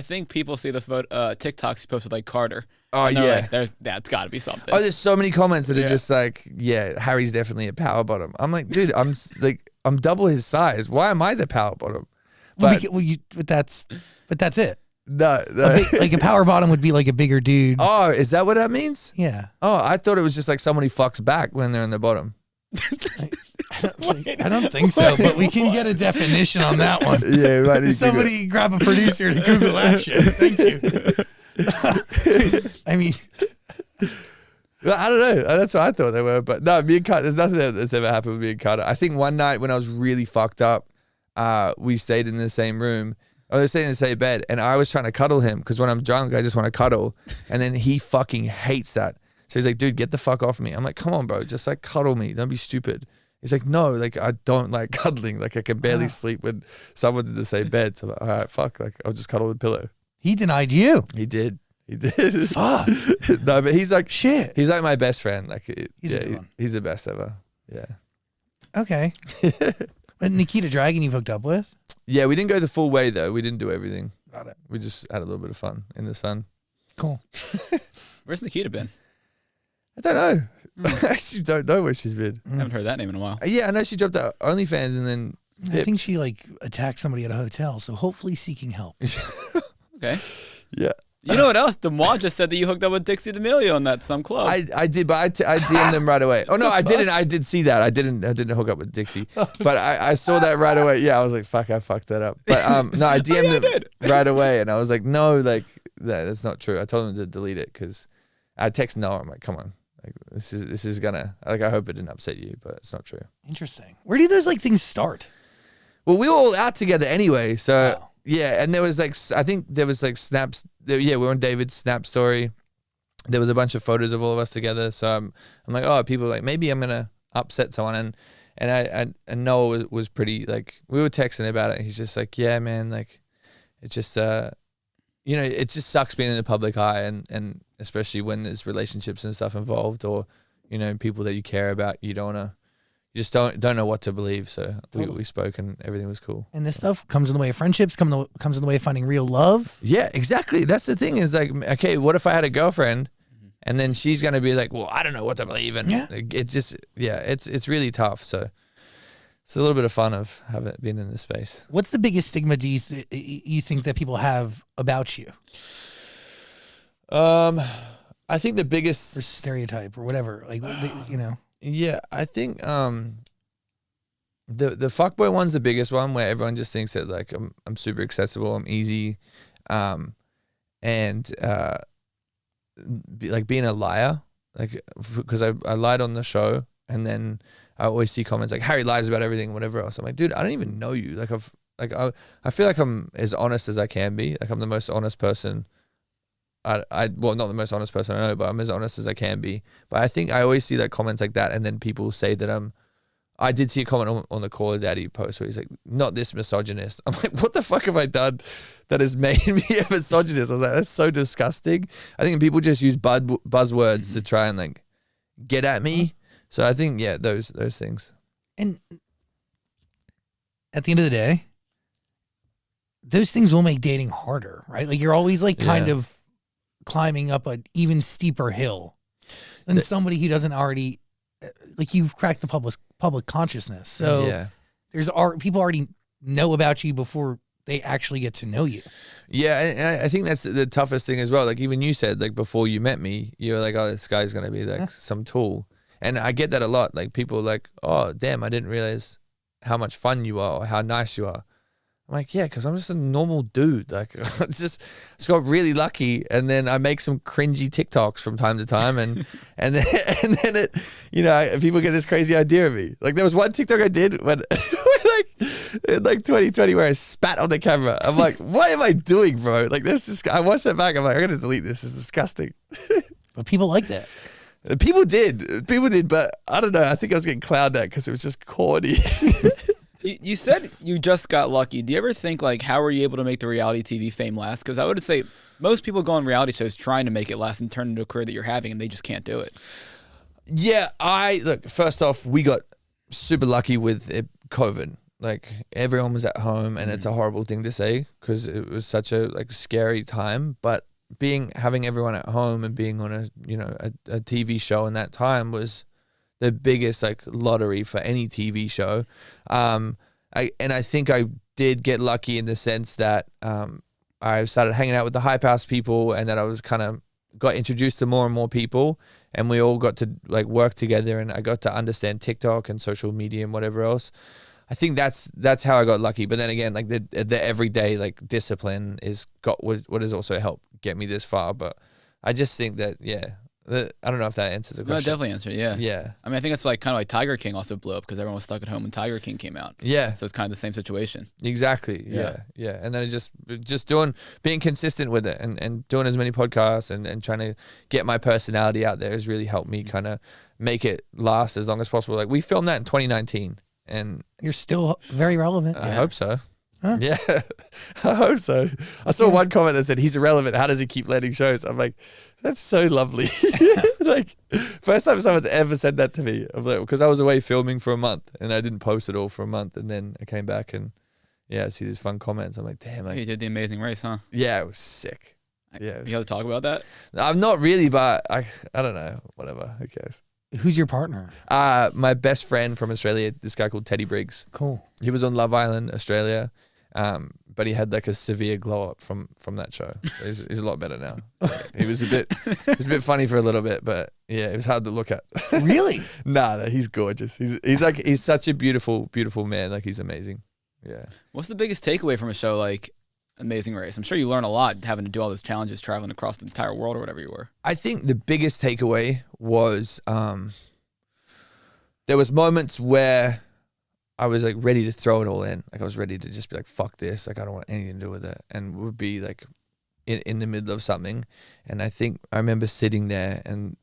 think people see the photo TikToks you post with like Carter. Oh yeah, like, that's got to be something. Oh, there's so many comments that are just like, yeah, Harry's definitely a power bottom. I'm like, dude, I'm double his size. Why am I the power bottom? But that's it. No. Like a power bottom would be like a bigger dude. Oh, is that what that means? Yeah. Oh, I thought it was just like someone who fucks back when they're in the bottom. I don't think so, but we can get a definition on that one. Yeah, we might need somebody grab a producer to Google that shit. Thank you. I mean, I don't know. That's what I thought they were, but no, me and Carter. There's nothing that's ever happened with me and Carter. I think one night when I was really fucked up, we stayed in the same room. I was staying in the same bed, and I was trying to cuddle him because when I'm drunk, I just want to cuddle, and then he fucking hates that. So he's like, dude, get the fuck off me. I'm like, come on, bro. Just like cuddle me. Don't be stupid. He's like, no, like I don't like cuddling. Like I can barely sleep when someone's in the same bed. So I'm like, all right, fuck. Like I'll just cuddle the pillow. He denied you. He did. Fuck. No, but he's like, shit. He's like my best friend. Like he's a good one. He's the best ever. Yeah. Okay. And Nikita Dragon you've hooked up with? Yeah, we didn't go the full way though. We didn't do everything. Got it. We just had a little bit of fun in the sun. Cool. Where's Nikita been? I don't know. I actually don't know where she's been. I haven't heard that name in a while. Yeah, I know she dropped out OnlyFans and then I think she like attacked somebody at a hotel, so hopefully seeking help. Okay. Yeah. You know what else? DeMond just said that you hooked up with Dixie D'Amelio in that some club. I did, but I DM'd them right away. Oh no, I didn't. I did see that. I didn't hook up with Dixie, but I saw that right away. Yeah, I was like, fuck, I fucked that up. But no, I DM'd them right away, and I was like, no, like that's not true. I told them to delete it because I text Noah. I'm like, come on, like this is gonna, like, I hope it didn't upset you, but it's not true. Interesting. Where do those like things start? Well, we were all out together anyway, so. Wow. Yeah, and there was like, I think there was like snaps. Yeah, we were on David's Snap story. There was a bunch of photos of all of us together. So I'm like, oh, people are like, maybe I'm gonna upset someone. And Noah was pretty, like, we were texting about it. He's just like, yeah, man, like, it just you know, it just sucks being in the public eye, and especially when there's relationships and stuff involved, or you know, people that you care about. You just don't know what to believe. So we spoke and everything was cool. And this stuff comes in the way of friendships, comes in the way of finding real love. Yeah, exactly. That's the thing is like, okay, what if I had a girlfriend and then she's going to be like, well, I don't know what to believe in. Yeah. It's just, yeah, it's really tough. So it's a little bit of fun of having been in this space. What's the biggest stigma do you think that people have about you? I think the biggest Or stereotype or whatever, like, you know. Yeah, I think the fuckboy one's the biggest one, where everyone just thinks that like I'm super accessible, I'm easy, and like being a liar, like because I lied on the show, and then I always see comments like Harry lies about everything, whatever else. I'm like, dude, I don't even know you. Like I feel like I'm as honest as I can be. Like I'm the most honest person. Well, not the most honest person I know, but I'm as honest as I can be. But I think I always see that comments like that, and then people say that I did see a comment on the Call Her Daddy post where he's like, not this misogynist. I'm like, what the fuck have I done that has made me a misogynist? I was like, that's so disgusting. I think people just use buzzwords to try and like get at me. So I think, yeah, those things. And at the end of the day, those things will make dating harder, right? Like you're always like kind of climbing up an even steeper hill than somebody who doesn't already, like, you've cracked the public consciousness. So people already know about you before they actually get to know you. Yeah, and I think that's the toughest thing as well. Like even you said, like before you met me, you were like, oh, this guy's gonna be like some tool. And I get that a lot. Like people are like, oh, damn, I didn't realize how much fun you are or how nice you are. I'm like, yeah, because I'm just a normal dude. Like, I just got really lucky, and then I make some cringy TikToks from time to time, and then it, you know, people get this crazy idea of me. Like, there was one TikTok I did when in 2020 where I spat on the camera. I'm like, what am I doing, bro? Like, this is. I watched it back. I'm like, I'm gonna delete this. It's disgusting. But people like that. People did, but I don't know. I think I was getting clowned at because it was just corny. You said you just got lucky. Do you ever think, like, how were you able to make the reality TV fame last? Because I would say most people go on reality shows trying to make it last and turn into a career that you're having, and they just can't do it. Yeah, look, first off, we got super lucky with COVID. Like, everyone was at home, and it's a horrible thing to say because it was such a like scary time. But having everyone at home and being on a TV show in that time was the biggest like lottery for any TV show. I think I did get lucky in the sense that I started hanging out with the Hype House people, and that I was kind of got introduced to more and more people, and we all got to like work together, and I got to understand TikTok and social media and whatever else. I think that's how I got lucky. But then again, like the everyday like discipline what has also helped get me this far. But I just think that I don't know if that answers the question. No, it definitely answered. Yeah. Yeah. I mean, I think that's like kind of like Tiger King also blew up because everyone was stuck at home when Tiger King came out. Yeah. So it's kind of the same situation. Exactly. Yeah. And then just being consistent with it and doing as many podcasts and trying to get my personality out there has really helped me kind of make it last as long as possible. Like we filmed that in 2019 and you're still very relevant. I hope so. Huh? Yeah, I hope so. I saw one comment that said he's irrelevant. How does he keep landing shows? I'm like, that's so lovely. Like, first time someone's ever said that to me. I'm like, because I was away filming for a month and I didn't post it all for a month, and then I came back and I see these fun comments. I'm like, damn. Like, You did The Amazing Race, huh? yeah, it was sick. Yeah, You got to talk about that? I'm not really, but I don't know. Whatever. Who cares? Who's your partner? My best friend from Australia, this guy called Teddy Briggs. Cool. He was on Love Island, Australia. But he had like a severe glow up from that show. He's a lot better now. He was a bit funny for a little bit, but yeah, it was hard to look at. Really? Nah, he's gorgeous. He's such a beautiful man. Like he's amazing. Yeah. What's the biggest takeaway from a show like Amazing Race? I'm sure you learn a lot having to do all those challenges, traveling across the entire world or whatever you were. I think the biggest takeaway was there was moments where I was like ready to throw it all in. Like I was ready to just be like, fuck this. Like I don't want anything to do with it. And would be like in the middle of something. And I think I remember sitting there and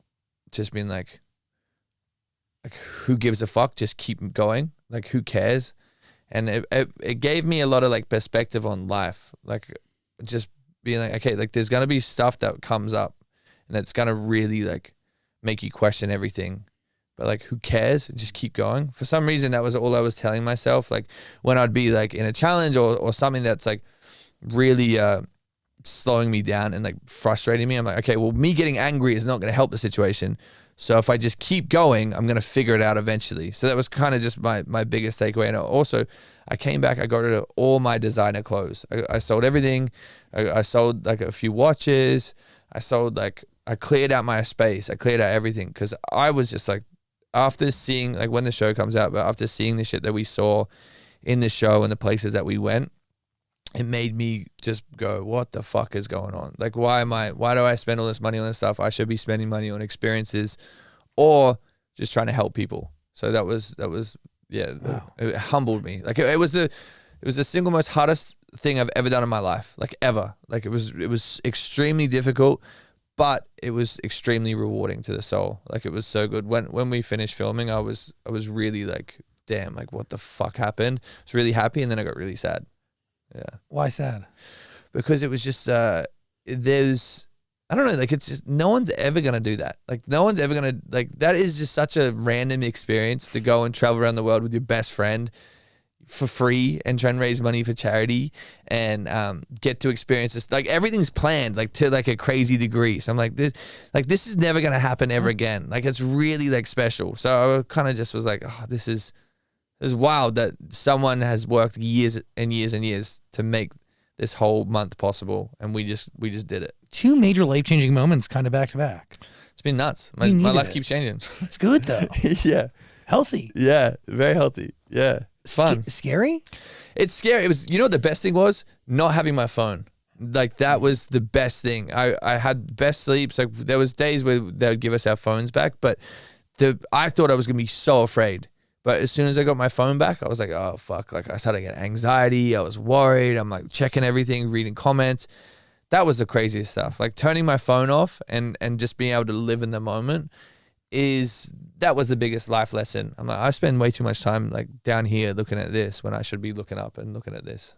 just being like who gives a fuck? Just keep going. Like who cares? And it gave me a lot of like perspective on life. Like just being like, okay, like there's going to be stuff that comes up and it's going to really like make you question everything. But like, who cares? Just keep going. For some reason, that was all I was telling myself. Like when I'd be like in a challenge or something that's like really slowing me down and like frustrating me. I'm like, okay, well, me getting angry is not going to help the situation. So if I just keep going, I'm going to figure it out eventually. So that was kind of just my biggest takeaway. And also, I came back, I got rid of all my designer clothes. I sold everything. I sold like a few watches. I cleared out my space. I cleared out everything because I was just like, after seeing, like when the show comes out, but after seeing the shit that we saw in the show and the places that we went, it made me just go, what the fuck is going on? Like, why do I spend all this money on this stuff? I should be spending money on experiences or just trying to help people. So that was yeah, wow. It humbled me. Like it was the single most hardest thing I've ever done in my life, like ever. Like it was extremely difficult, but it was extremely rewarding to the soul. Like it was so good. When we finished filming, I was really like, damn, like what the fuck happened? I was really happy and then I got really sad. Yeah. Why sad? Because it was just I don't know, like it's just no one's ever gonna do that. Like no one's ever gonna like that is just such a random experience to go and travel around the world with your best friend for free and try and raise money for charity and get to experience this. Like everything's planned like to like a crazy degree. So I'm like this is never gonna happen ever again. Like it's really like special. So I kind of just was like, oh, this is wild that someone has worked years and years and years to make this whole month possible, and we just did it. 2 major life-changing moments kind of back to back. It's been nuts. My life keeps changing. It's good though. Yeah. Healthy. Yeah, very healthy. Yeah. Fun. Scary? It's scary. It was, you know what the best thing was? Not having my phone. Like that was the best thing. I had best sleeps. Like there was days where they would give us our phones back, but I thought I was going to be so afraid. But as soon as I got my phone back, I was like, oh, fuck. Like I started to get anxiety. I was worried. I'm like checking everything, reading comments. That was the craziest stuff. Like turning my phone off and just being able to live in the moment that was the biggest life lesson. I'm like, I spend way too much time like down here looking at this when I should be looking up and looking at this.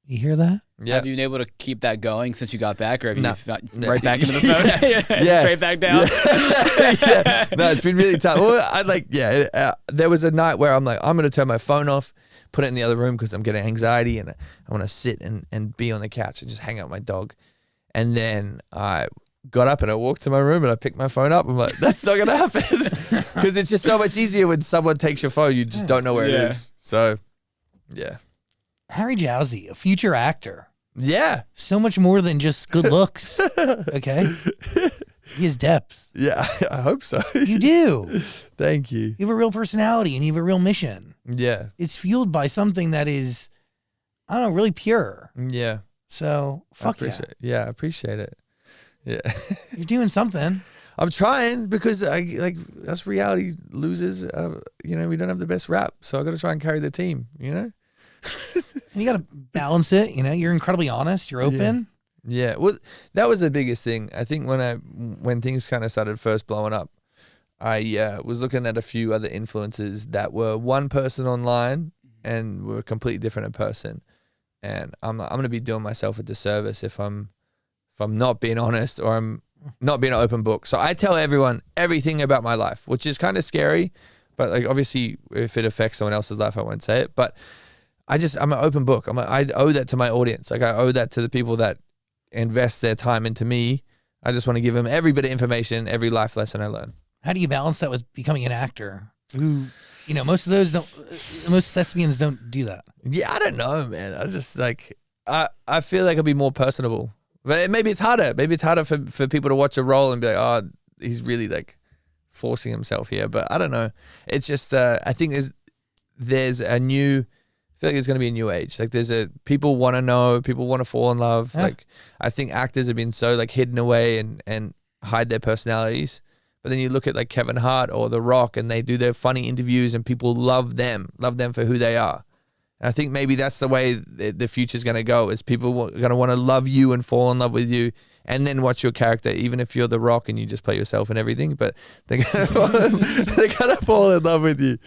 You hear that? Yeah. Have you been able to keep that going since you got back, or have you right back into the phone? Yeah. Straight back down. Yeah. No, it's been really tough. Well, there was a night where I'm like, I'm going to turn my phone off, put it in the other room because I'm getting anxiety and I want to sit and be on the couch and just hang out with my dog. And then I got up and I walked to my room and I picked my phone up. I'm like, that's not going to happen because it's just so much easier when someone takes your phone. You just don't know where it is. So, yeah. Harry Jowsey, a future actor. Yeah. So much more than just good looks. Okay. He has depth. Yeah, I hope so. You do. Thank you. You have a real personality and you have a real mission. Yeah. It's fueled by something that is, I don't know, really pure. Yeah. So, fuck yeah. Yeah, I appreciate it. Yeah. You're doing something. I'm trying because us reality losers, we don't have the best rap. So I got to try and carry the team, And you got to balance it. You're incredibly honest. You're open. Yeah. Well, that was the biggest thing. I think when things kind of started first blowing up, I was looking at a few other influencers that were one person online and were completely different in person. And I'm going to be doing myself a disservice if I'm not being honest or I'm not being an open book. So I tell everyone everything about my life, which is kind of scary. But like obviously, if it affects someone else's life, I won't say it. But I'm an open book. I owe that to my audience. Like I owe that to the people that invest their time into me. I just want to give them every bit of information, every life lesson I learn. How do you balance that with becoming an actor? You know, most of those don't. Most thespians don't do that. Yeah, I don't know, man. I was just like, I feel like it'd be more personable. But maybe it's harder. Maybe it's harder for people to watch a role and be like, oh, he's really like forcing himself here. But I don't know. It's just, I think there's a new, I feel like there's going to be a new age. Like people want to know, people want to fall in love. Yeah. Like I think actors have been so like hidden away and hide their personalities. But then you look at like Kevin Hart or The Rock and they do their funny interviews and people love them for who they are. And I think maybe that's the way the future's going to go, is people are going to want to love you and fall in love with you and then watch your character, even if you're The Rock and you just play yourself and everything, but they're going to fall in love with you.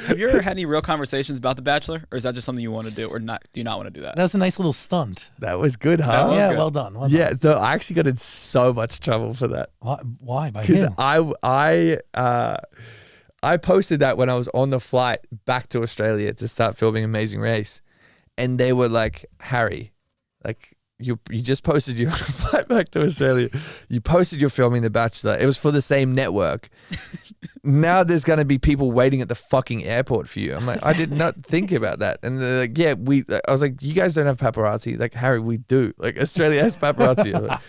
Have you ever had any real conversations about The Bachelor, or is that just something you want to do, or not? Do you not want to do that? That was a nice little stunt. That was good, huh? Yeah, good. well done. Yeah, so I actually got in so much trouble for that. Why? By him? Because I posted that when I was on the flight back to Australia to start filming Amazing Race, and they were like, Harry, like you just posted your flight back to Australia. You posted you're filming The Bachelor. It was for the same network. Now there's going to be people waiting at the fucking airport for you. I'm like, I did not think about that. And they're like, yeah, I was like, you guys don't have paparazzi. Like, Harry, we do. Like, Australia has paparazzi. I'm like,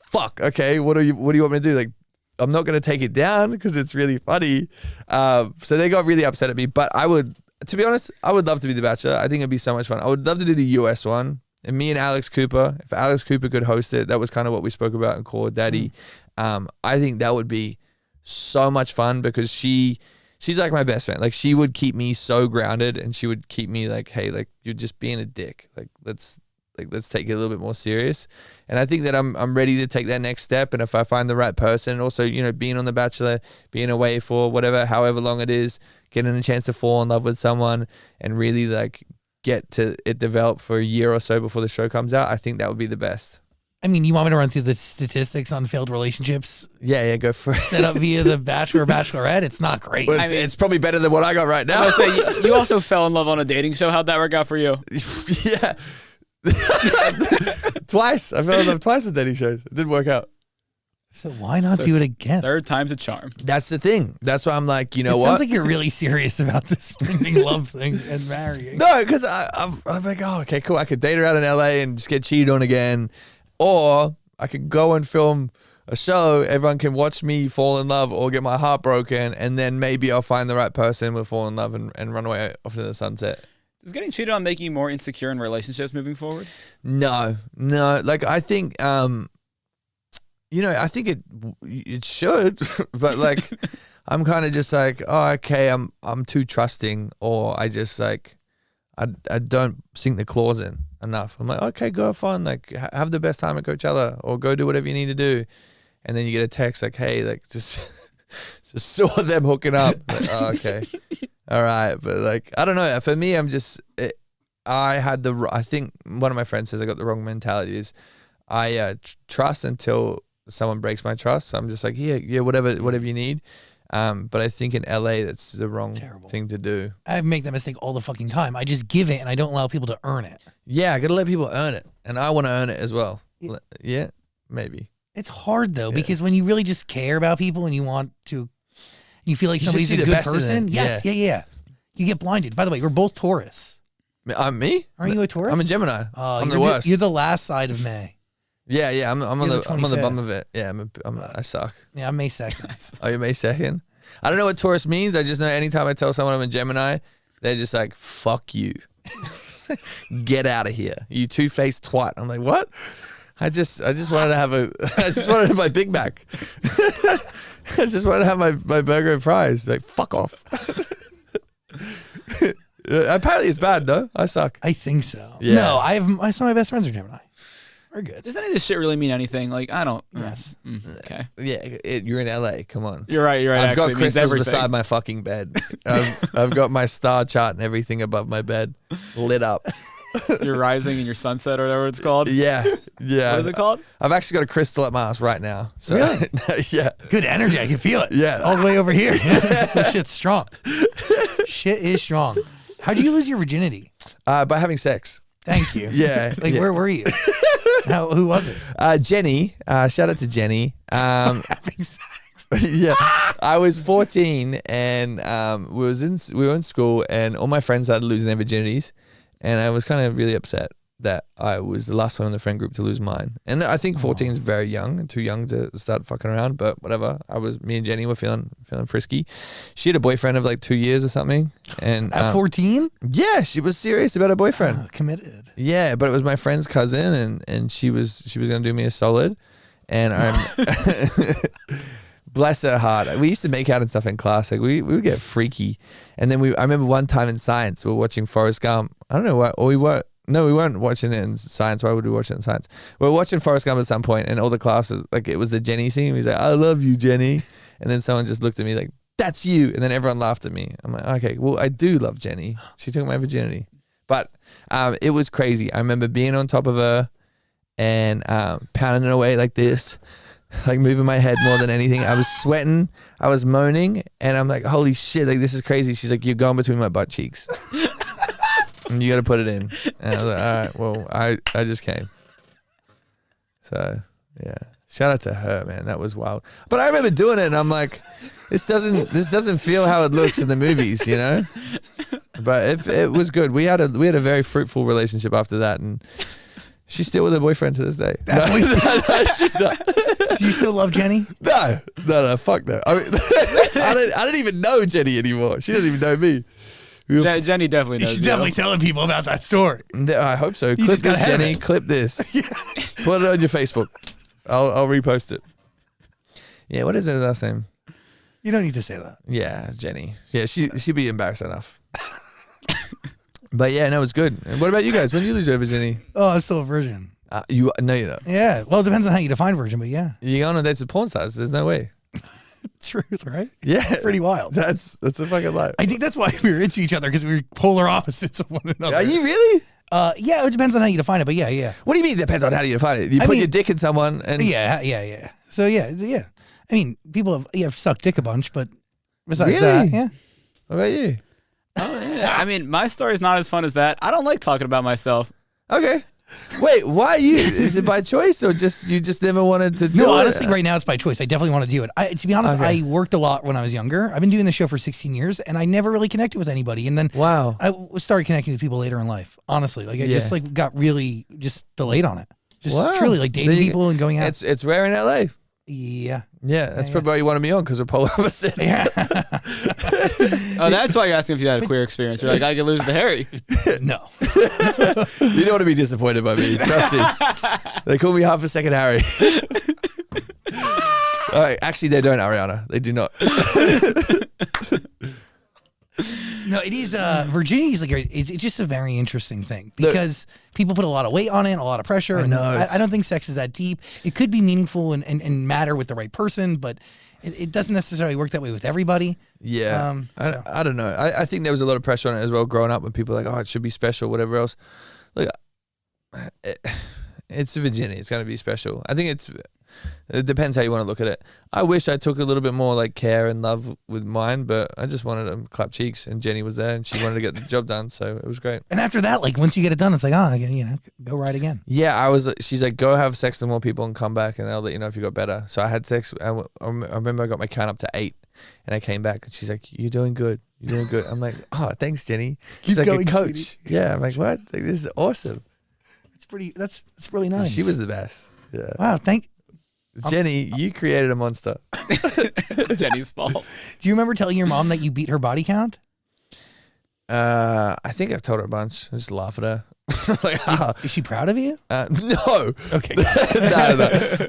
fuck. Okay, what do you want me to do? Like, I'm not going to take it down because it's really funny. So they got really upset at me. But to be honest, I would love to be The Bachelor. I think it'd be so much fun. I would love to do the US one. And me and Alex Cooper, if Alex Cooper could host it, that was kind of what we spoke about in Call Daddy. I think that would be so much fun because she's like my best friend. Like she would keep me so grounded and she would keep me like, hey, like you're just being a dick. Like let's take it a little bit more serious. And I think that I'm ready to take that next step. And if I find the right person, and also, you know, being on The Bachelor, being away for however long it is, getting a chance to fall in love with someone and really like get to it develop for a year or so before the show comes out, I think that would be the best. I mean, you want me to run through the statistics on failed relationships? Yeah, go for it. Set up via The Bachelor or Bachelorette? It's not great. Well, it's probably better than what I got right now. I was gonna say, you also fell in love on a dating show. How'd that work out for you? Yeah. Twice. I fell in love twice with dating shows. It didn't work out. So why not do it again? Third time's a charm. That's the thing. That's why I'm like, you know what? It sounds like you're really serious about this finding love thing and marrying. No, because I'm like, oh, okay, cool. I could date her out in LA and just get cheated on again. Or I could go and film a show. Everyone can watch me fall in love or get my heart broken. And then maybe I'll find the right person, we'll fall in love and run away off to the sunset. Does getting cheated on make you more insecure in relationships moving forward? No. Like, I think, you know, I think it should, but like, I'm kind of just like, oh, okay, I'm too trusting, or I just like, I don't sink the claws in enough. I'm like, okay, go have fun, like have the best time at Coachella, or go do whatever you need to do, and then you get a text like, hey, like just saw them hooking up. Like, oh, okay, all right, but like, I don't know. For me, I think one of my friends says I got the wrong mentality. Is I trust until someone breaks my trust. So I'm just like, yeah, whatever you need. But I think in LA, that's the wrong thing to do. I make that mistake all the fucking time. I just give it and I don't allow people to earn it. Yeah, I got to let people earn it. And I want to earn it as well. Yeah, maybe. It's hard though, because when you really just care about people and you want to, you feel like somebody's a good person. Yes, yeah. You get blinded. By the way, we're both Taurus. Me? Aren't you a Taurus? I'm a Gemini. I'm the worst. You're the last side of May. Yeah. I'm on the bum of it. Yeah, I suck. Yeah, I'm May 2nd. Oh, you're May 2nd? I don't know what Taurus means. I just know anytime I tell someone I'm a Gemini, they're just like, fuck you. Get out of here. You two-faced twat. I'm like, what? I just wanted to have my Big Mac. I just wanted to have my burger and fries. Like, fuck off. Apparently it's bad though. I suck. I think so. Yeah. No, some of my best friends are Gemini. We're good. Does any of this shit really mean anything? Like, I don't. Yes. Okay. Yeah, you're in LA. Come on. You're right. I've got Actually, crystals beside my fucking bed. I've got my star chart and everything above my bed lit up. Your rising and your sunset, or whatever it's called. Yeah. What is it called? I've actually got a crystal at my house right now. So, really? Yeah. Good energy. I can feel it. Yeah. All the way over here. That shit's strong. Shit is strong. How do you lose your virginity? By having sex. Thank you. Yeah. Like, where were you? Who was it? Jenny. Shout out to Jenny. Having sex. Yeah, I was 14 and we were in school and all my friends started losing their virginities, and I was kind of really upset that I was the last one in the friend group to lose mine. And I think 14 is very young and too young to start fucking around, but whatever. Me and Jenny were feeling frisky. She had a boyfriend of like 2 years or something. And At 14? Yeah, she was serious about her boyfriend. Committed. Yeah, but it was my friend's cousin and she was going to do me a solid. And I'm bless her heart. We used to make out and stuff in class. Like we would get freaky. And then I remember one time in science, we were watching Forrest Gump. I don't know what, or we weren't watching it in science. Why would we watch it in science? We were watching Forrest Gump at some point, and all the classes, like it was the Jenny scene. He's like, I love you, Jenny. And then someone just looked at me like, that's you. And then everyone laughed at me. I'm like, okay, well, I do love Jenny. She took my virginity. But it was crazy. I remember being on top of her and pounding it away like this, like moving my head more than anything. I was sweating. I was moaning. And I'm like, holy shit, like this is crazy. She's like, you're going between my butt cheeks. You got to put it in. And I was like, all right, well, I just came. So, yeah. Shout out to her, man. That was wild. But I remember doing it and I'm like, this doesn't feel how it looks in the movies, you know? But it was good. We had a very fruitful relationship after that, and she's still with her boyfriend to this day. No, she's not. Do you still love Jenny? No, fuck no. I mean, I don't even know Jenny anymore. She doesn't even know me. Jenny definitely knows. You should definitely telling people about that story. I hope so. Clip this, Jenny. Clip this. Yeah. Put it on your Facebook. I'll repost it. Yeah, what is her last name? You don't need to say that. Yeah, Jenny. Yeah, she'd be embarrassed enough. But yeah, no, it was good. And what about you guys? When did you lose your virginity? Oh, I'm still a virgin. You no, you're not. Yeah. Well, it depends on how you define virgin, but yeah. You go on dates with porn stars. There's no way. Truth, right? Yeah, pretty wild. That's a fucking lie. I think that's why we were into each other, because we were polar opposites of one another. Are you really? Yeah, it depends on how you define it, but yeah. What do you mean? It depends on how you define it. You put your dick in someone, and yeah. So yeah. I mean, people have sucked dick a bunch, but besides really? that, yeah. What about you? Oh yeah. I mean, my story's not as fun as that. I don't like talking about myself. Okay. Wait, why you? Is it by choice or you just never wanted to do it? No, honestly, right now it's by choice. I definitely want to do it. To be honest, I worked a lot when I was younger. I've been doing the show for 16 years, and I never really connected with anybody. And then I started connecting with people later in life. Honestly, like I just like got really just delayed on it. Just truly like dating people and going out. It's rare in LA. Yeah. Yeah, that's probably why you wanted me on, because we're polar opposites. Yeah. Oh, that's why you're asking if you had a queer experience. You're like, I could lose the Harry. No. You don't want to be disappointed by me. Trust me. They call me half a second Harry. All right, actually, they don't, Ariana. They do not. No, it is. Virginity is it's just a very interesting thing, because people put a lot of weight on it, a lot of pressure. I know. I don't think sex is that deep. It could be meaningful and matter with the right person, but it doesn't necessarily work that way with everybody. Yeah. I don't know. I think there was a lot of pressure on it as well growing up, when people were like, oh, it should be special, whatever else. Look, it's virginity. It's going to be special. I think it depends how you want to look at it. I wish I took a little bit more like care and love with mine, but I just wanted to clap cheeks, and Jenny was there and she wanted to get the job done, so it was great. And after that, like once you get it done, it's like, go right again. Yeah, she's like, go have sex with more people and come back, and I'll let you know if you got better. So I had sex. I remember I got my count up to 8, and I came back and she's like, you're doing good. You're doing good. I'm like, oh, thanks, Jenny. She's like a coach. Sweetie. Yeah, I'm like, what? Like, this is awesome. That's really nice. She was the best. Yeah. Wow. Jenny, you created a monster. Jenny's fault. Do you remember telling your mom that you beat her body count? I think I've told her a bunch. I just laugh at her. Like, is she proud of you? No. Okay. No.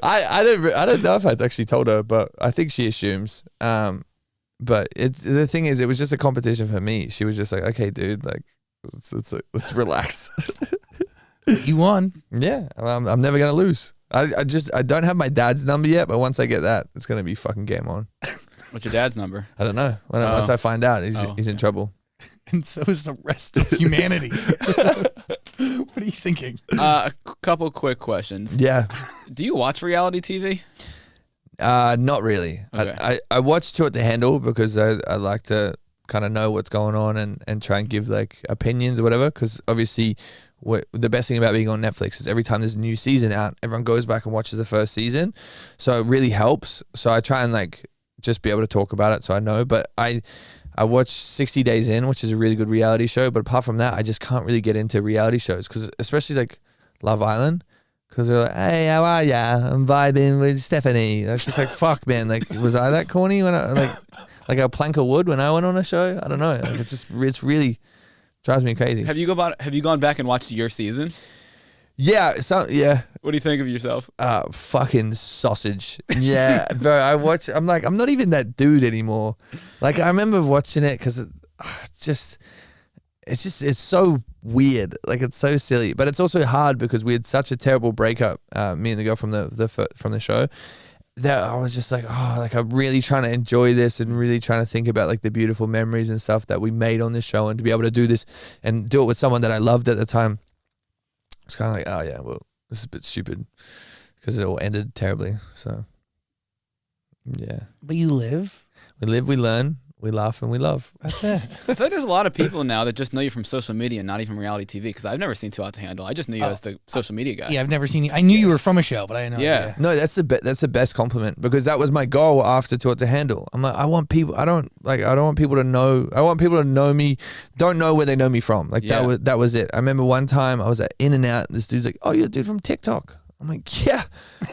I don't know if I'd actually told her, but I think she assumes. But the thing is, it was just a competition for me. She was just like, okay, dude, like let's relax. You won. Yeah, I'm never gonna lose. I don't have my dad's number yet, but once I get that, it's gonna be fucking game on. What's your dad's number? I don't know. Once I find out, he's in trouble. And so is the rest of humanity. What are you thinking? A couple quick questions. Yeah. Do you watch reality TV? Not really. Okay. I watch Too Hot to Handle, because I like to kind of know what's going on and try and give like opinions or whatever, because obviously the best thing about being on Netflix is every time there's a new season out, everyone goes back and watches the first season, so it really helps. So I try and like just be able to talk about it so I know. But I watched 60 Days In, which is a really good reality show. But apart from that, I just can't really get into reality shows because especially like Love Island. Because they're like, hey, how are ya? I'm vibing with Stephanie. That's just like, fuck, man. Like, was I that corny when I like a plank of wood when I went on a show? I don't know. Like, it's really drives me crazy. Have you gone back and watched your season? Yeah. What do you think of yourself? Fucking sausage. Yeah, bro. I'm like, I'm not even that dude anymore. Like, I remember watching it because it's so weird. Like, it's so silly, but it's also hard because we had such a terrible breakup, me and the girl from the show, that I was just like, oh, like I'm really trying to enjoy this and really trying to think about like the beautiful memories and stuff that we made on this show, and to be able to do this and do it with someone that I loved at the time. It's kind of like, oh yeah, well, this is a bit stupid because it all ended terribly. So yeah, but you live, we learn. We laugh and we love. That's it. I feel like there's a lot of people now that just know you from social media and not even reality TV, because I've never seen Too Hot to Handle. I just knew you as the social media guy. Yeah, I've never seen you. I knew you were from a show, but I didn't know. Yeah. No, that's the best compliment, because that was my goal after Too Hot to Handle. I'm like, I don't want people to know. I want people to know me, don't know where they know me from. Like that was it. I remember one time I was at In-N-Out, and this dude's like, oh, you're the dude from TikTok. I'm like, yeah,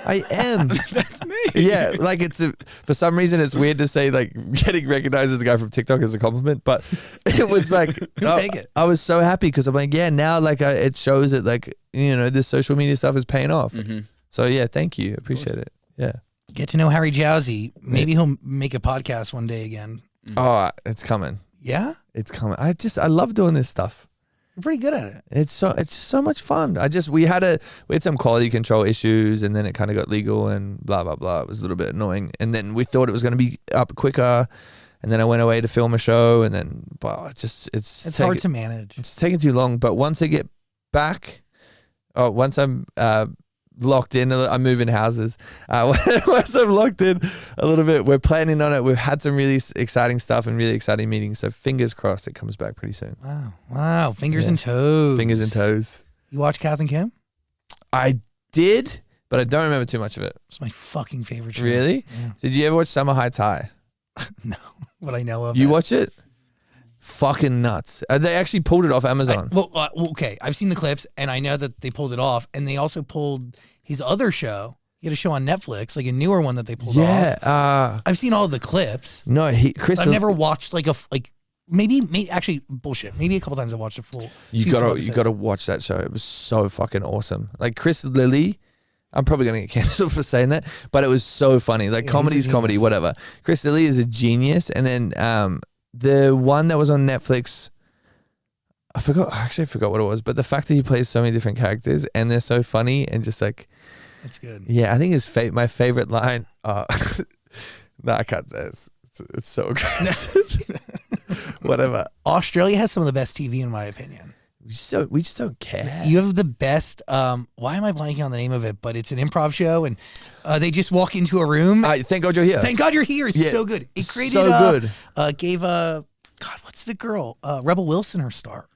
I am. That's me. Yeah, like for some reason it's weird to say like getting recognized as a guy from TikTok is a compliment, but it was like, take it. I was so happy because I'm like, yeah, now like it shows that like, you know, this social media stuff is paying off. Mm-hmm. So yeah, thank you, appreciate it. Yeah, get to know Harry Jowsey. Maybe he'll make a podcast one day again. Oh, it's coming. Yeah, it's coming. I love doing this stuff. You're pretty good at it. It's just so much fun. We had some quality control issues, and then it kind of got legal and blah blah blah. It was a little bit annoying, and then we thought it was going to be up quicker, and then I went away to film a show, and then it's hard to manage. It's taking too long. But once I get back, once I'm locked in, I'm moving houses. Once I'm locked in a little bit, we're planning on it. We've had some really exciting stuff and really exciting meetings. So fingers crossed it comes back pretty soon. Wow. Fingers and toes. Fingers and toes. You watch Kath and Kim? I did, but I don't remember too much of it. It's my fucking favorite show. Really? Yeah. Did you ever watch Summer High Tide? No, but I know of You it. watch it? Fucking nuts. They actually pulled it off Amazon. Okay. I've seen the clips, and I know that they pulled it off, and they also pulled his other show. He had a show on Netflix, like a newer one that they pulled off. Yeah. I've seen all the clips. No, Chris. I've never watched maybe actually bullshit. Maybe a couple times I watched a full. You gotta watch that show. It was so fucking awesome. Like Chris Lilly. I'm probably gonna get cancelled for saying that, but it was so funny. Like comedy's comedy, whatever. Chris Lilly is a genius, and then the one that was on Netflix, I forgot what it was, but the fact that he plays so many different characters and they're so funny and just like, it's good. Yeah, I think my favorite line. No, I can't say it. It's so good. Whatever. Australia has some of the best TV in my opinion. We just don't care. You have the best. Why am I blanking on the name of it? But it's an improv show, and they just walk into a room. Thank God you're here. Thank God you're here. It's so good. It created so good. Gave God, what's the girl? Rebel Wilson her start.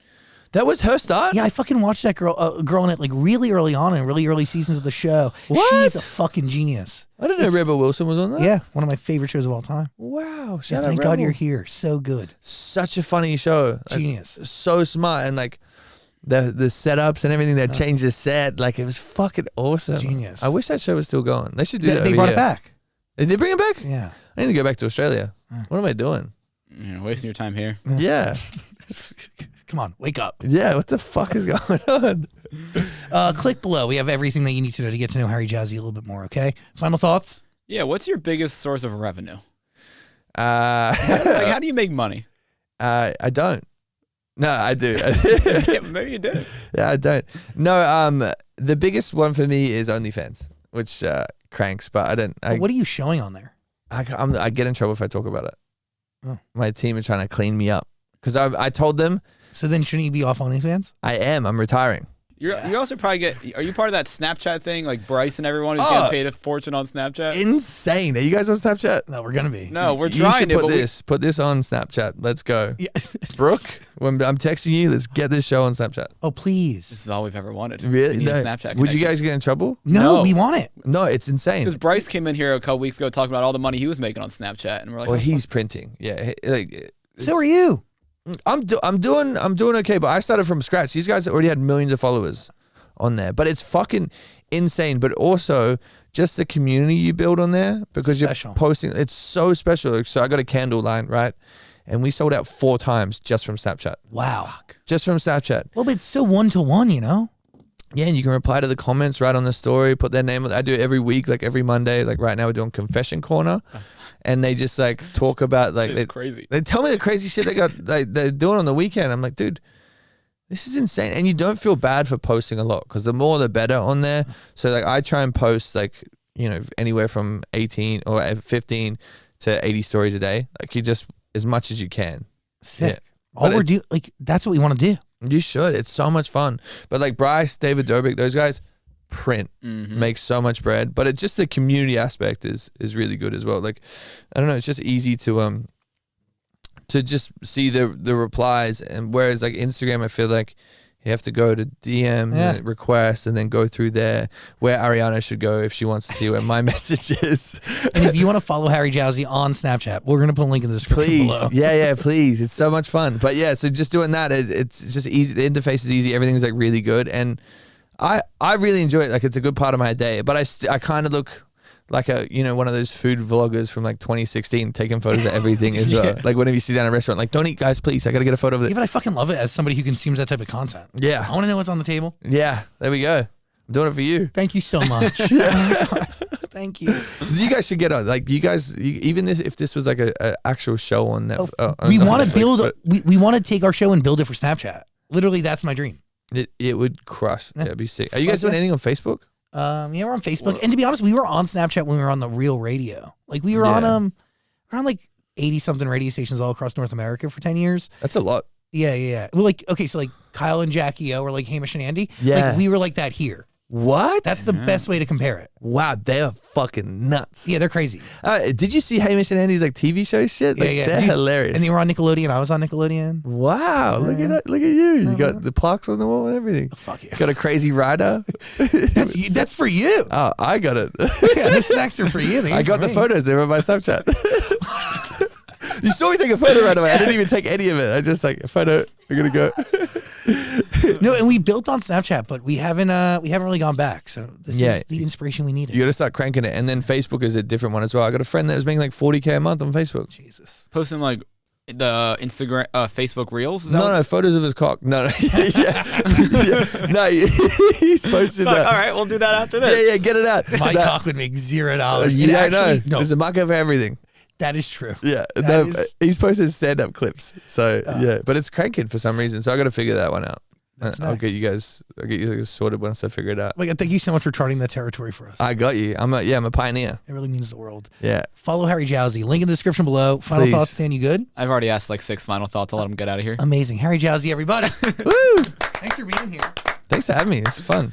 That was her start? Yeah, I fucking watched that girl in it like really early on in really early seasons of the show. What? She's a fucking genius. I didn't know Rebel Wilson was on that. Yeah, one of my favorite shows of all time. Wow. Thank God you're here. So good. Such a funny show. Genius. So smart, and like the setups and everything that changed the set, like it was fucking awesome. Genius. I wish that show was still going. They should do that. They brought it back. They did bring it back? Yeah. I need to go back to Australia. What am I doing? You're wasting your time here. Yeah. Come on, wake up. Yeah, what the fuck is going on? Click below. We have everything that you need to know to get to know Harry Jowsey a little bit more, okay? Final thoughts? Yeah, what's your biggest source of revenue? Like, how do you make money? I don't. No, I do. Yeah, maybe you do. Yeah, I don't. No, the biggest one for me is OnlyFans, which cranks, but I don't. What are you showing on there? I get in trouble if I talk about it. Oh. My team is trying to clean me up because I told them. So then shouldn't you be off OnlyFans? I am. I'm retiring. You also probably get. Are you part of that Snapchat thing, like Bryce and everyone who's getting paid a fortune on Snapchat? Insane. Are you guys on Snapchat? No, we're gonna be. No, we're You trying should to. put this on Snapchat. Let's go. Yeah. Brooke, when I'm texting you, let's get this show on Snapchat. Oh, please. This is all we've ever wanted. Really? We need No. a Snapchat. Would you guys get in trouble? No, No. we want it. No, it's insane. Because Bryce came in here a couple weeks ago talking about all the money he was making on Snapchat, and we're like, Well, oh, he's printing. Yeah, like So are you. I'm doing okay, but I started from scratch. These guys already had millions of followers on there, but it's fucking insane. But also just the community you build on there because Special. you're posting. It's so special. So I got a candle line, right? And we sold out 4 times just from Snapchat. Wow. Just from Snapchat. Well, but it's so 1-to-1, you know? Yeah, and you can reply to the comments right on the story, put their name. I do it every week, like every Monday. Like right now we're doing Confession Corner. And they just like talk about like it's crazy. they tell me the crazy shit they're doing on the weekend. I'm like, dude, this is insane. And you don't feel bad for posting a lot because the more the better on there. So like I try and post like, you know, anywhere from 18 or 15 to 80 stories a day. Like you just as much as you can. Sick. Yeah. All But we're it's- doing, like, that's what we want to do. You should. It's so much fun. But like Bryce, David Dobrik, those guys print, make so much bread. But it's just the community aspect is really good as well. Like, I don't know, it's just easy to just see the replies. And whereas like Instagram, I feel like you have to go to DM and request and then go through there where Ariana should go if she wants to see where my message is. And if you want to follow Harry Jowsey on Snapchat, we're going to put a link in the description Please. below. Yeah, please. It's so much fun. But yeah, so just doing that, it's just easy. The interface is easy. Everything's like really good. And I really enjoy it. Like it's a good part of my day. But I kind of look like one of those food vloggers from like 2016 taking photos of everything as well. Like whenever you sit down at a restaurant, like don't eat guys, please. I got to get a photo of it. Yeah, but I fucking love it as somebody who consumes that type of content. Yeah. I want to know what's on the table. Yeah. There we go. I'm doing it for you. Thank you so much. Thank you. You guys should get on. Like you guys, even if this was like a actual show on that. We want to build, we want to take our show and build it for Snapchat. Literally, that's my dream. It would crush. Yeah, it'd be sick. Are you Fuck guys doing yeah. anything on Facebook? Yeah, we're on Facebook. And to be honest, we were on Snapchat when we were on the Real Radio. Like we were on we're on like 80 something radio stations all across North America for 10 years. That's a lot. Yeah. Well, like, okay, so like Kyle and Jackie O were like Hamish and Andy. Yeah. Like we were like that here. What? That's the best way to compare it. Wow, they're fucking nuts. Yeah, they're crazy. Did you see Hamish and Andy's like TV show shit? Like, Yeah. They're Dude, hilarious. And they were on Nickelodeon. I was on Nickelodeon. Wow, look at you. You got the plaques on the wall and everything. Fuck yeah. Got a crazy rider. That's for you. Oh, I got it. Yeah, the snacks are for you. They I ain't got for the me. photos. They were on my Snapchat. You saw me take a photo right away. I didn't even take any of it. I just like a photo. We're gonna go. No, and we built on Snapchat, but we haven't really gone back. So this is the inspiration we needed. You got to start cranking it, and then Facebook is a different one as well. I got a friend that was making like 40K a month on Facebook. Jesus. Posting like the Instagram, Facebook Reels. Is that No, photos of his cock. No. No, he's posted Fuck, that. all right, we'll do that after this. Yeah, get it out. My That- cock would make $0. You It don't know. actually- No, There's a market for everything. that is true. Yeah, That is- he's posted stand-up clips. So yeah, but it's cranking for some reason. So I got to figure that one out. That's I'll get next. you guys sorted once I figure it out. Like, thank you so much for charting that territory for us. I got you. I'm a pioneer. It really means the world. Yeah. Follow Harry Jowsey. Link in the description below. Final Please. thoughts, Stan, you good? I've already asked like 6 final thoughts. I'll let him get out of here. Amazing. Harry Jowsey, everybody. Woo! Thanks for being here. Thanks for having me. It's fun.